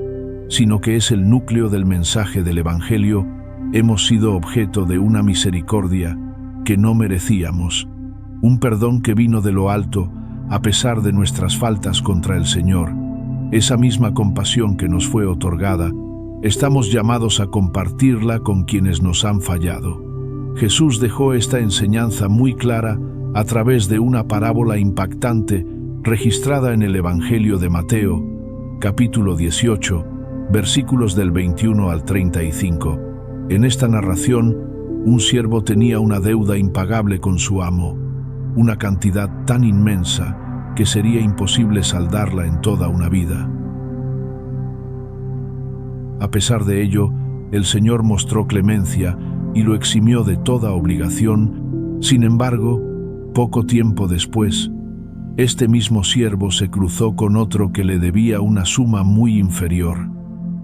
sino que es el núcleo del mensaje del Evangelio. Hemos sido objeto de una misericordia que no merecíamos, un perdón que vino de lo alto a pesar de nuestras faltas contra el Señor. Esa misma compasión que nos fue otorgada, estamos llamados a compartirla con quienes nos han fallado. Jesús dejó esta enseñanza muy clara a través de una parábola impactante registrada en el Evangelio de Mateo, capítulo 18, versículos del 21 al 35. En esta narración, un siervo tenía una deuda impagable con su amo, una cantidad tan inmensa que sería imposible saldarla en toda una vida. A pesar de ello, el Señor mostró clemencia y lo eximió de toda obligación. Sin embargo, poco tiempo después, este mismo siervo se cruzó con otro que le debía una suma muy inferior.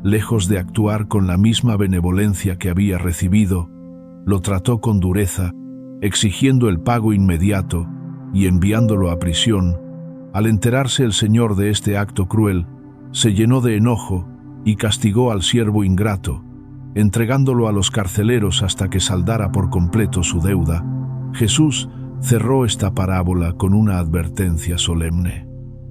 Lejos de actuar con la misma benevolencia que había recibido, lo trató con dureza, exigiendo el pago inmediato y enviándolo a prisión. Al enterarse el Señor de este acto cruel, se llenó de enojo y castigó al siervo ingrato, entregándolo a los carceleros hasta que saldara por completo su deuda. Jesús cerró esta parábola con una advertencia solemne.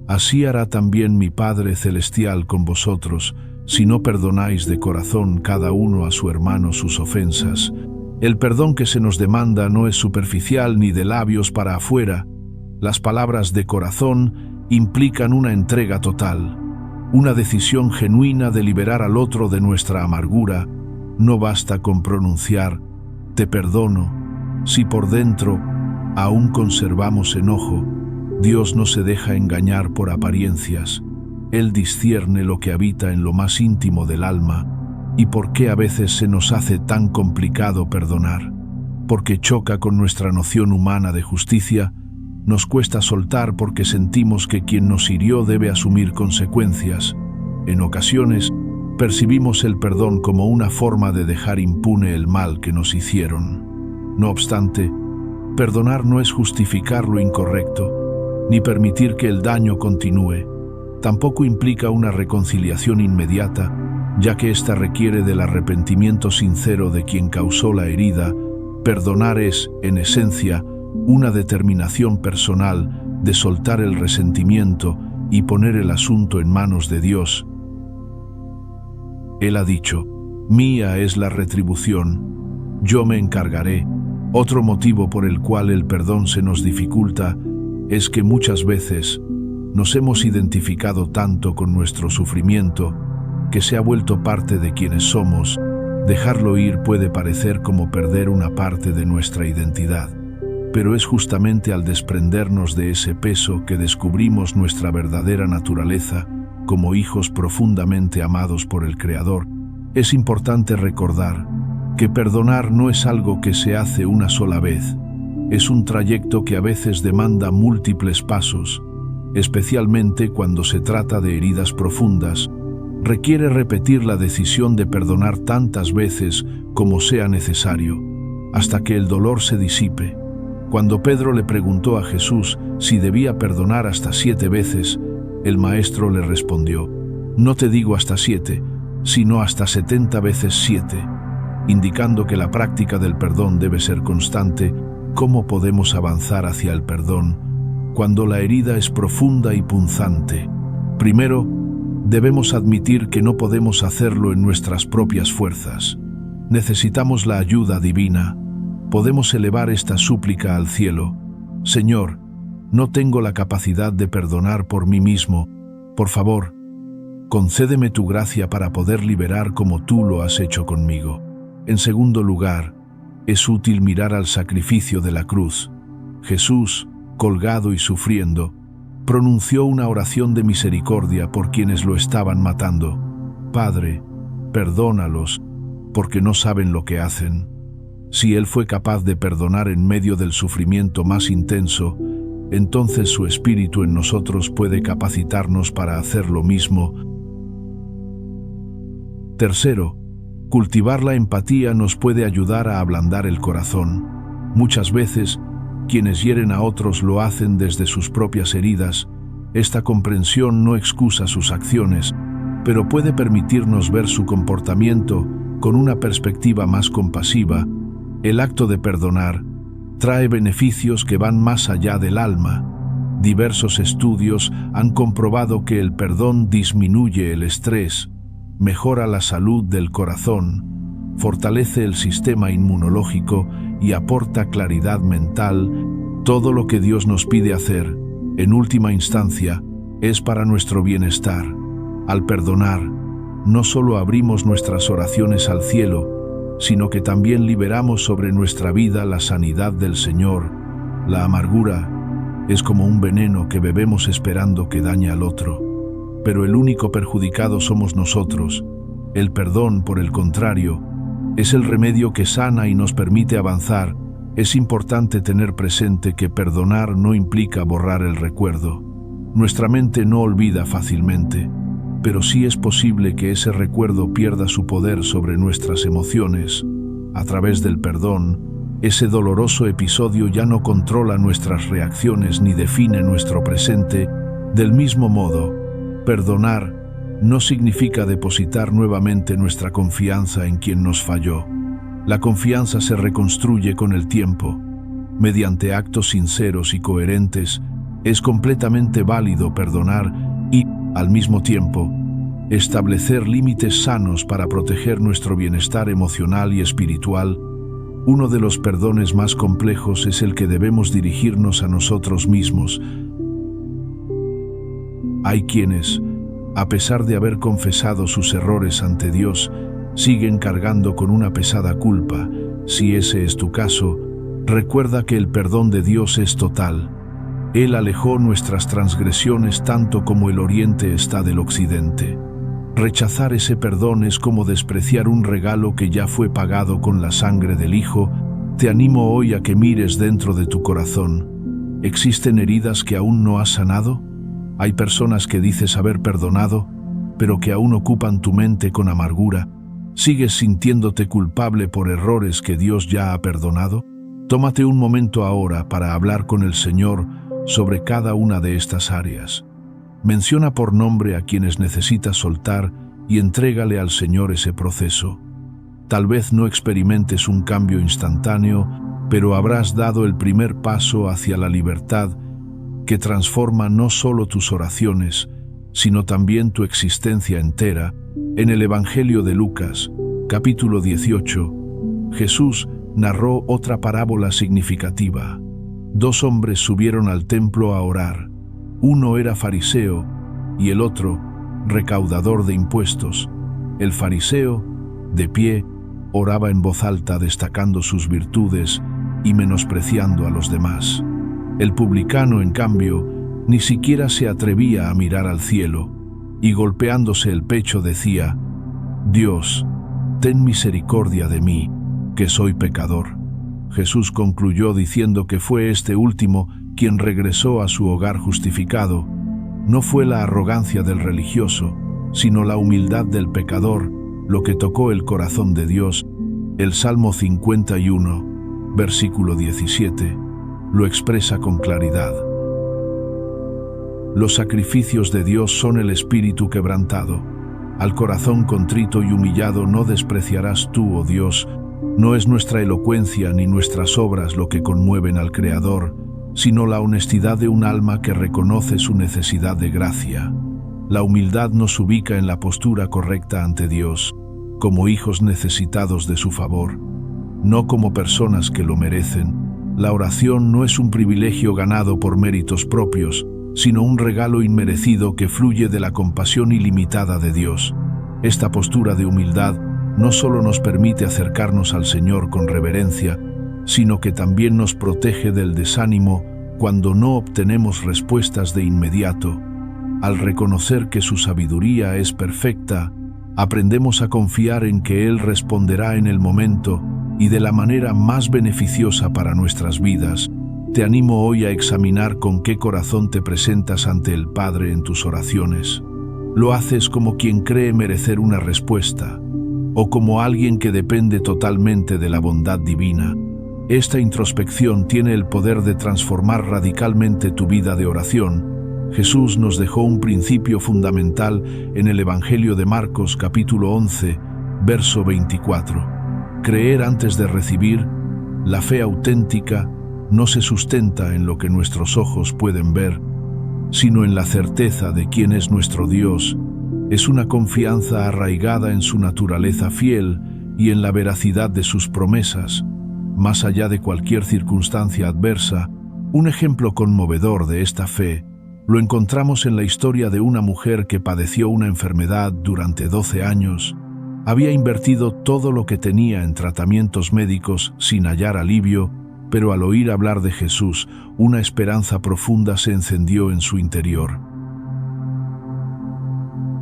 Así hará también mi Padre Celestial con vosotros, si no perdonáis de corazón cada uno a su hermano sus ofensas. El perdón que se nos demanda no es superficial ni de labios para afuera. Las palabras de corazón implican una entrega total, una decisión genuina de liberar al otro de nuestra amargura. No basta con pronunciar «te perdono» si por dentro aún conservamos enojo. Dios no se deja engañar por apariencias. Él discierne lo que habita en lo más íntimo del alma. ¿Y por qué a veces se nos hace tan complicado perdonar? Porque choca con nuestra noción humana de justicia. Nos cuesta soltar porque sentimos que quien nos hirió debe asumir consecuencias. En ocasiones, percibimos el perdón como una forma de dejar impune el mal que nos hicieron. No obstante, perdonar no es justificar lo incorrecto, ni permitir que el daño continúe. Tampoco implica una reconciliación inmediata, ya que ésta requiere del arrepentimiento sincero de quien causó la herida. Perdonar es, en esencia, una determinación personal de soltar el resentimiento y poner el asunto en manos de Dios. Él ha dicho, «Mía es la retribución, yo me encargaré». Otro motivo por el cual el perdón se nos dificulta es que muchas veces nos hemos identificado tanto con nuestro sufrimiento que se ha vuelto parte de quienes somos. Dejarlo ir puede parecer como perder una parte de nuestra identidad, pero es justamente al desprendernos de ese peso que descubrimos nuestra verdadera naturaleza como hijos profundamente amados por el Creador. Es importante recordar que perdonar no es algo que se hace una sola vez. Es un trayecto que a veces demanda múltiples pasos, especialmente cuando se trata de heridas profundas. Requiere repetir la decisión de perdonar tantas veces como sea necesario, hasta que el dolor se disipe. Cuando Pedro le preguntó a Jesús si debía perdonar hasta 7 veces, el Maestro le respondió, «No te digo hasta 7, sino hasta 70 veces 7», indicando que la práctica del perdón debe ser constante. ¿Cómo podemos avanzar hacia el perdón cuando la herida es profunda y punzante? Primero, debemos admitir que no podemos hacerlo en nuestras propias fuerzas. Necesitamos la ayuda divina. Podemos elevar esta súplica al cielo. Señor, no tengo la capacidad de perdonar por mí mismo. Por favor, concédeme tu gracia para poder liberar como tú lo has hecho conmigo. En segundo lugar, es útil mirar al sacrificio de la cruz. Jesús, colgado y sufriendo, pronunció una oración de misericordia por quienes lo estaban matando. Padre, perdónalos, porque no saben lo que hacen. Si Él fue capaz de perdonar en medio del sufrimiento más intenso, entonces su Espíritu en nosotros puede capacitarnos para hacer lo mismo. Tercero, cultivar la empatía nos puede ayudar a ablandar el corazón. Muchas veces, quienes hieren a otros lo hacen desde sus propias heridas. Esta comprensión no excusa sus acciones, pero puede permitirnos ver su comportamiento con una perspectiva más compasiva. El acto de perdonar trae beneficios que van más allá del alma. Diversos estudios han comprobado que el perdón disminuye el estrés, mejora la salud del corazón, fortalece el sistema inmunológico y aporta claridad mental. Todo lo que Dios nos pide hacer, en última instancia, es para nuestro bienestar. Al perdonar, no solo abrimos nuestras oraciones al cielo, sino que también liberamos sobre nuestra vida la sanidad del Señor. La amargura es como un veneno que bebemos esperando que dañe al otro, pero el único perjudicado somos nosotros. El perdón, por el contrario, es el remedio que sana y nos permite avanzar. Es importante tener presente que perdonar no implica borrar el recuerdo. Nuestra mente no olvida fácilmente, pero sí es posible que ese recuerdo pierda su poder sobre nuestras emociones. A través del perdón, ese doloroso episodio ya no controla nuestras reacciones ni define nuestro presente. Del mismo modo, perdonar no significa depositar nuevamente nuestra confianza en quien nos falló. La confianza se reconstruye con el tiempo. Mediante actos sinceros y coherentes, es completamente válido perdonar y, al mismo tiempo, establecer límites sanos para proteger nuestro bienestar emocional y espiritual. Uno de los perdones más complejos es el que debemos dirigirnos a nosotros mismos. Hay quienes, a pesar de haber confesado sus errores ante Dios, siguen cargando con una pesada culpa. Si ese es tu caso, recuerda que el perdón de Dios es total. Él alejó nuestras transgresiones tanto como el oriente está del occidente. Rechazar ese perdón es como despreciar un regalo que ya fue pagado con la sangre del Hijo. Te animo hoy a que mires dentro de tu corazón. ¿Existen heridas que aún no has sanado? Hay personas que dices haber perdonado, pero que aún ocupan tu mente con amargura. ¿Sigues sintiéndote culpable por errores que Dios ya ha perdonado? Tómate un momento ahora para hablar con el Señor sobre cada una de estas áreas. Menciona por nombre a quienes necesitas soltar y entrégale al Señor ese proceso. Tal vez no experimentes un cambio instantáneo, pero habrás dado el primer paso hacia la libertad que transforma no solo tus oraciones, sino también tu existencia entera. En el Evangelio de Lucas, capítulo 18, Jesús narró otra parábola significativa. Dos hombres subieron al templo a orar. Uno era fariseo y el otro recaudador de impuestos. El fariseo, de pie, oraba en voz alta destacando sus virtudes y menospreciando a los demás. El publicano, en cambio, ni siquiera se atrevía a mirar al cielo y golpeándose el pecho decía: «Dios, ten misericordia de mí, que soy pecador». Jesús concluyó diciendo que fue este último quien regresó a su hogar justificado. No fue la arrogancia del religioso, sino la humildad del pecador, lo que tocó el corazón de Dios. El Salmo 51, versículo 17, lo expresa con claridad. Los sacrificios de Dios son el espíritu quebrantado. Al corazón contrito y humillado no despreciarás tú, oh Dios. No es nuestra elocuencia ni nuestras obras lo que conmueven al Creador, sino la honestidad de un alma que reconoce su necesidad de gracia. La humildad nos ubica en la postura correcta ante Dios, como hijos necesitados de su favor, no como personas que lo merecen. La oración no es un privilegio ganado por méritos propios, sino un regalo inmerecido que fluye de la compasión ilimitada de Dios. Esta postura de humildad no solo nos permite acercarnos al Señor con reverencia, sino que también nos protege del desánimo cuando no obtenemos respuestas de inmediato. Al reconocer que su sabiduría es perfecta, aprendemos a confiar en que Él responderá en el momento y de la manera más beneficiosa para nuestras vidas. Te animo hoy a examinar con qué corazón te presentas ante el Padre en tus oraciones. ¿Lo haces como quien cree merecer una respuesta, o como alguien que depende totalmente de la bondad divina? Esta introspección tiene el poder de transformar radicalmente tu vida de oración. Jesús nos dejó un principio fundamental en el Evangelio de Marcos, capítulo 11, verso 24. Creer antes de recibir. La fe auténtica no se sustenta en lo que nuestros ojos pueden ver, sino en la certeza de quién es nuestro Dios. Es una confianza arraigada en su naturaleza fiel y en la veracidad de sus promesas, más allá de cualquier circunstancia adversa. Un ejemplo conmovedor de esta fe Lo encontramos en la historia de una mujer que padeció una enfermedad durante 12 años. Había invertido todo lo que tenía en tratamientos médicos sin hallar alivio, pero al oír hablar de Jesús, una esperanza profunda se encendió en su interior.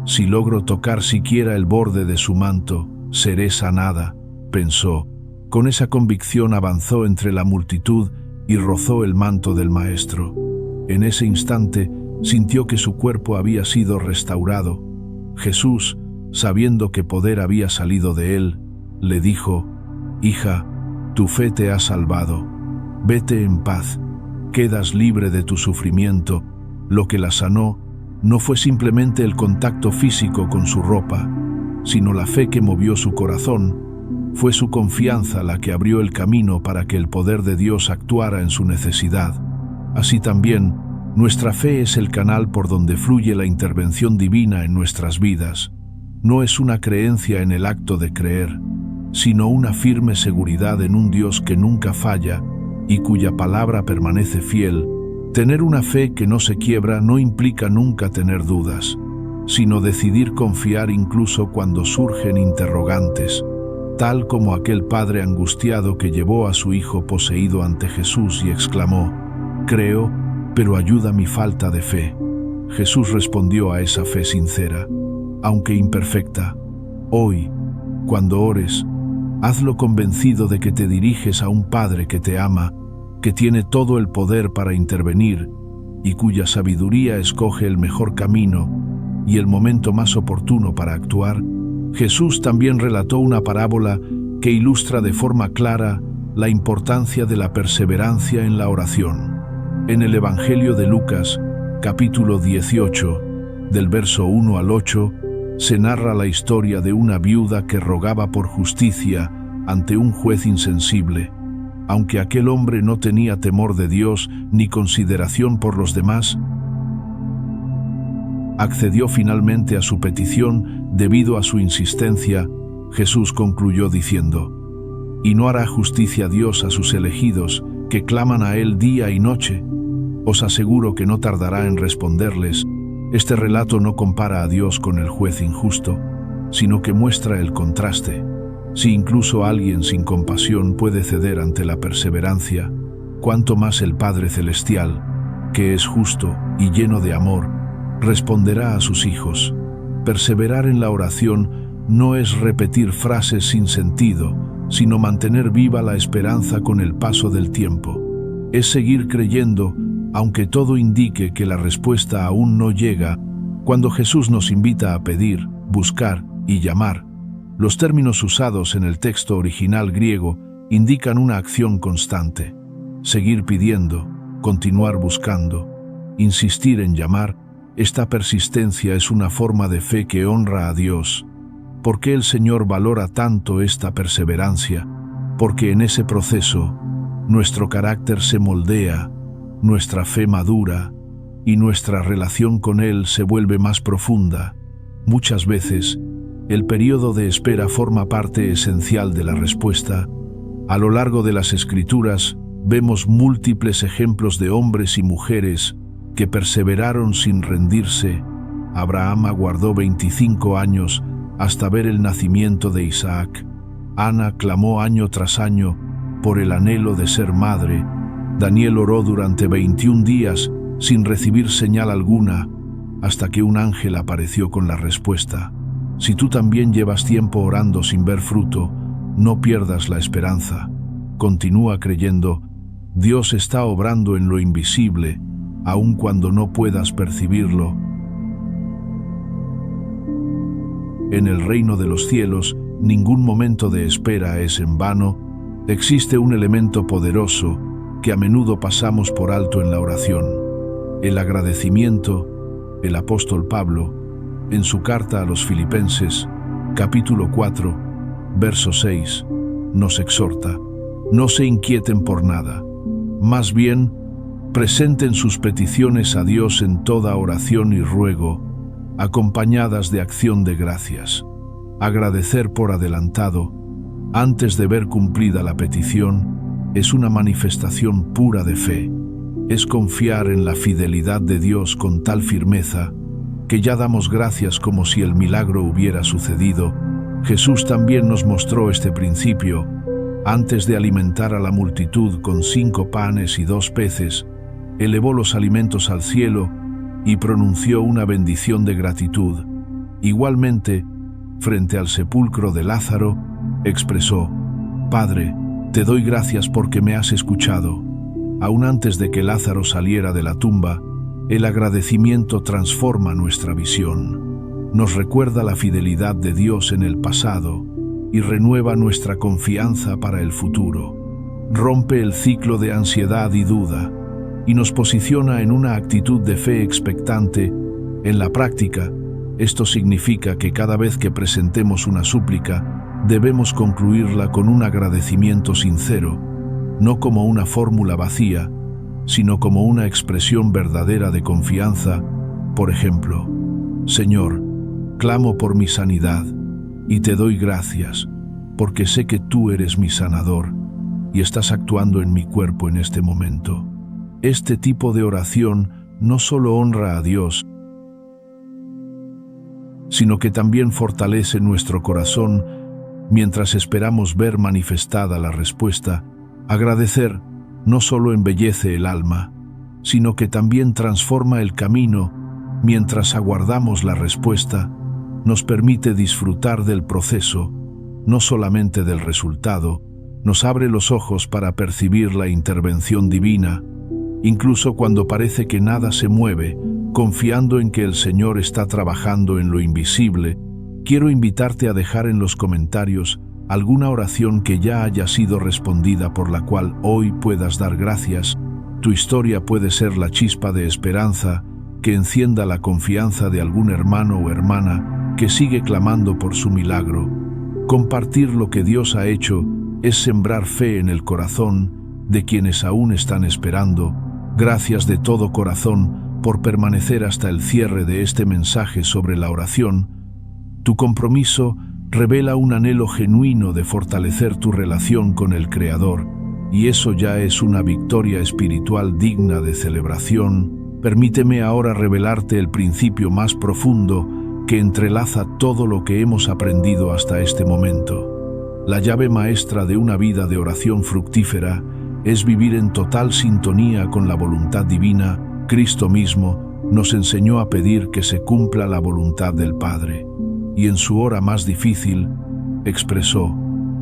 Si logro tocar siquiera el borde de su manto, seré sanada, pensó. Con esa convicción avanzó entre la multitud y rozó el manto del Maestro. En ese instante sintió que su cuerpo había sido restaurado. Jesús, sabiendo que poder había salido de él, le dijo: «Hija, tu fe te ha salvado. Vete en paz, quedas libre de tu sufrimiento». Lo que la sanó no fue simplemente el contacto físico con su ropa, sino la fe que movió su corazón. Fue su confianza la que abrió el camino para que el poder de Dios actuara en su necesidad. Así también, nuestra fe es el canal por donde fluye la intervención divina en nuestras vidas. No es una creencia en el acto de creer, sino una firme seguridad en un Dios que nunca falla y cuya palabra permanece fiel. Tener una fe que no se quiebra no implica nunca tener dudas, sino decidir confiar incluso cuando surgen interrogantes, tal como aquel padre angustiado que llevó a su hijo poseído ante Jesús y exclamó: «Creo, pero ayuda mi falta de fe». Jesús respondió a esa fe sincera, aunque imperfecta: «Hoy, cuando ores, hazlo convencido de que te diriges a un Padre que te ama, que tiene todo el poder para intervenir y cuya sabiduría escoge el mejor camino y el momento más oportuno para actuar». Jesús también relató una parábola que ilustra de forma clara la importancia de la perseverancia en la oración. En el Evangelio de Lucas, capítulo 18, del verso 1 al 8, se narra la historia de una viuda que rogaba por justicia ante un juez insensible. Aunque aquel hombre no tenía temor de Dios ni consideración por los demás, accedió finalmente a su petición debido a su insistencia. Jesús concluyó diciendo: «¿Y no hará justicia Dios a sus elegidos, que claman a Él día y noche? Os aseguro que no tardará en responderles». Este relato no compara a Dios con el juez injusto, sino que muestra el contraste. Si incluso alguien sin compasión puede ceder ante la perseverancia, cuánto más el Padre Celestial, que es justo y lleno de amor, responderá a sus hijos. Perseverar en la oración no es repetir frases sin sentido, sino mantener viva la esperanza con el paso del tiempo. Es seguir creyendo, aunque todo indique que la respuesta aún no llega. Cuando Jesús nos invita a pedir, buscar y llamar, los términos usados en el texto original griego indican una acción constante. Seguir pidiendo, continuar buscando, insistir en llamar. Esta persistencia es una forma de fe que honra a Dios. ¿Por qué el Señor valora tanto esta perseverancia? Porque en ese proceso, nuestro carácter se moldea, nuestra fe madura y nuestra relación con Él se vuelve más profunda. Muchas veces, el periodo de espera forma parte esencial de la respuesta. A lo largo de las Escrituras, vemos múltiples ejemplos de hombres y mujeres que perseveraron sin rendirse. Abraham aguardó 25 años hasta ver el nacimiento de Isaac. Ana clamó año tras año por el anhelo de ser madre. Daniel oró durante 21 días sin recibir señal alguna, hasta que un ángel apareció con la respuesta. Si tú también llevas tiempo orando sin ver fruto, no pierdas la esperanza. Continúa creyendo. Dios está obrando en lo invisible, aun cuando no puedas percibirlo. En el reino de los cielos, ningún momento de espera es en vano. Existe un elemento poderoso que a menudo pasamos por alto en la oración: el agradecimiento. El apóstol Pablo, en su carta a los Filipenses, capítulo 4, verso 6, nos exhorta: no se inquieten por nada, más bien, presenten sus peticiones a Dios en toda oración y ruego, acompañadas de acción de gracias. Agradecer por adelantado, antes de ver cumplida la petición, es una manifestación pura de fe. es confiar en la fidelidad de Dios con tal firmeza que ya damos gracias como si el milagro hubiera sucedido. Jesús también nos mostró este principio antes de alimentar a la multitud con 5 panes y 2 peces. Elevó los alimentos al cielo y pronunció una bendición de gratitud. Igualmente, frente al sepulcro de Lázaro, expresó: Padre, te doy gracias porque me has escuchado. Aún antes de que Lázaro saliera de la tumba, el agradecimiento transforma nuestra visión. Nos recuerda la fidelidad de Dios en el pasado y renueva nuestra confianza para el futuro. Rompe el ciclo de ansiedad y duda y nos posiciona en una actitud de fe expectante. En la práctica, esto significa que cada vez que presentemos una súplica, debemos concluirla con un agradecimiento sincero, no como una fórmula vacía, sino como una expresión verdadera de confianza. Por ejemplo: Señor, clamo por mi sanidad y te doy gracias, porque sé que tú eres mi sanador y estás actuando en mi cuerpo en este momento. Este tipo de oración no solo honra a Dios, sino que también fortalece nuestro corazón mientras esperamos ver manifestada la respuesta. Agradecer no solo embellece el alma, sino que también transforma el camino. Mientras aguardamos la respuesta, nos permite disfrutar del proceso, no solamente del resultado. Nos abre los ojos para percibir la intervención divina, incluso cuando parece que nada se mueve, confiando en que el Señor está trabajando en lo invisible. Quiero invitarte a dejar en los comentarios alguna oración que ya haya sido respondida por la cual hoy puedas dar gracias. Tu historia puede ser la chispa de esperanza que encienda la confianza de algún hermano o hermana que sigue clamando por su milagro. Compartir lo que Dios ha hecho es sembrar fe en el corazón de quienes aún están esperando. Gracias de todo corazón por permanecer hasta el cierre de este mensaje sobre la oración. Tu compromiso revela un anhelo genuino de fortalecer tu relación con el Creador, y eso ya es una victoria espiritual digna de celebración. Permíteme ahora revelarte el principio más profundo que entrelaza todo lo que hemos aprendido hasta este momento. La llave maestra de una vida de oración fructífera es vivir en total sintonía con la voluntad divina. Cristo mismo nos enseñó a pedir que se cumpla la voluntad del Padre, y en su hora más difícil expresó: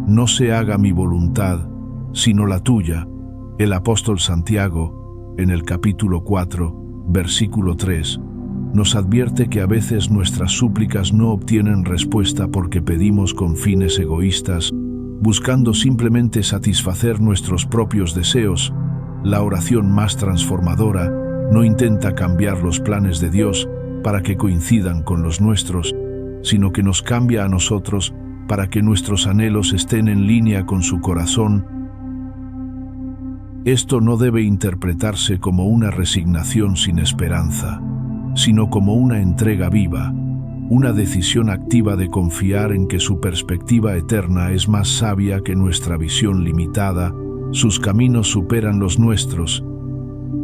no se haga mi voluntad, sino la tuya. El apóstol Santiago, en el capítulo 4, versículo 3, nos advierte que a veces nuestras súplicas no obtienen respuesta porque pedimos con fines egoístas, buscando simplemente satisfacer nuestros propios deseos. La oración más transformadora no intenta cambiar los planes de Dios para que coincidan con los nuestros, sino que nos cambia a nosotros para que nuestros anhelos estén en línea con su corazón. Esto no debe interpretarse como una resignación sin esperanza, sino como una entrega viva, una decisión activa de confiar en que su perspectiva eterna es más sabia que nuestra visión limitada. Sus caminos superan los nuestros,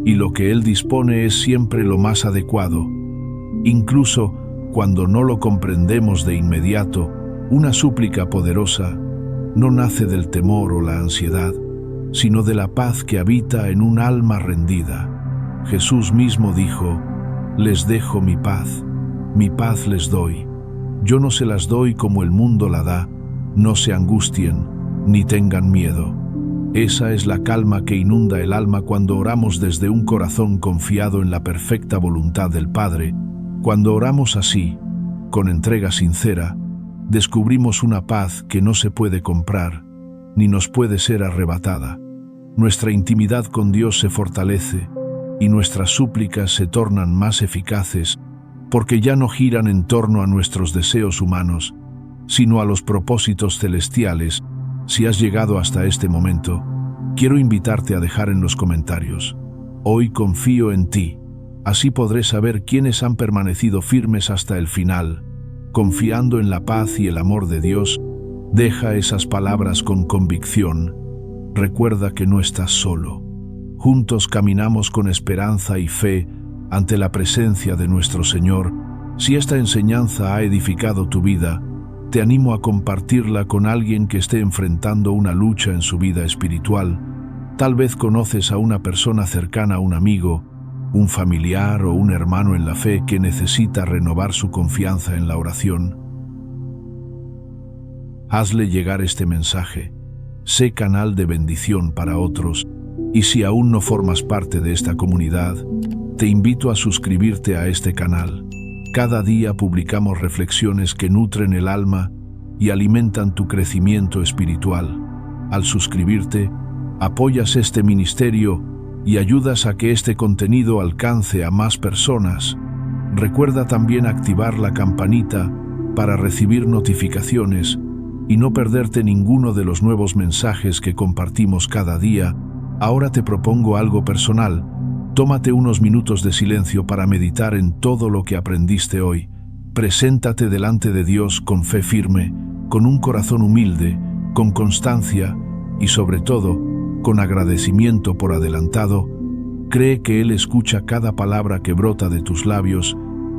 y lo que Él dispone es siempre lo más adecuado. Incluso cuando no lo comprendemos de inmediato, una súplica poderosa no nace del temor o la ansiedad, sino de la paz que habita en un alma rendida. Jesús mismo dijo: les dejo mi paz les doy. Yo no se las doy como el mundo la da. No se angustien, ni tengan miedo. Esa es la calma que inunda el alma cuando oramos desde un corazón confiado en la perfecta voluntad del Padre. Cuando oramos así, con entrega sincera, descubrimos una paz que no se puede comprar, ni nos puede ser arrebatada. Nuestra intimidad con Dios se fortalece, y nuestras súplicas se tornan más eficaces, porque ya no giran en torno a nuestros deseos humanos, sino a los propósitos celestiales. Si has llegado hasta este momento, quiero invitarte a dejar en los comentarios: hoy confío en ti. Así podré saber quiénes han permanecido firmes hasta el final, confiando en la paz y el amor de Dios. Deja esas palabras con convicción. Recuerda que no estás solo. Juntos caminamos con esperanza y fe ante la presencia de nuestro Señor. Si esta enseñanza ha edificado tu vida, te animo a compartirla con alguien que esté enfrentando una lucha en su vida espiritual. Tal vez conoces a una persona cercana, un amigo, un familiar o un hermano en la fe que necesita renovar su confianza en la oración. Hazle llegar este mensaje. Sé canal de bendición para otros. Y si aún no formas parte de esta comunidad, te invito a suscribirte a este canal. Cada día publicamos reflexiones que nutren el alma y alimentan tu crecimiento espiritual. Al suscribirte, apoyas este ministerio y ayudas a que este contenido alcance a más personas. Recuerda también activar la campanita para recibir notificaciones y no perderte ninguno de los nuevos mensajes que compartimos cada día. Ahora te propongo algo personal. Tómate unos minutos de silencio para meditar en todo lo que aprendiste hoy. Preséntate delante de Dios con fe firme, con un corazón humilde, con constancia y sobre todo, con agradecimiento por adelantado. Cree que Él escucha cada palabra que brota de tus labios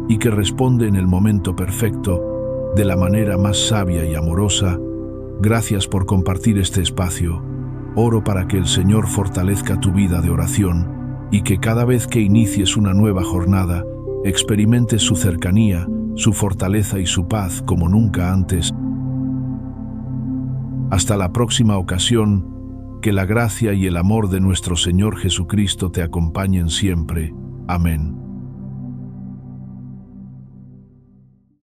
y que responde en el momento perfecto, de la manera más sabia y amorosa. Gracias por compartir este espacio. Oro para que el Señor fortalezca tu vida de oración y que cada vez que inicies una nueva jornada, experimentes su cercanía, su fortaleza y su paz como nunca antes. Hasta la próxima ocasión, que la gracia y el amor de nuestro Señor Jesucristo te acompañen siempre. Amén.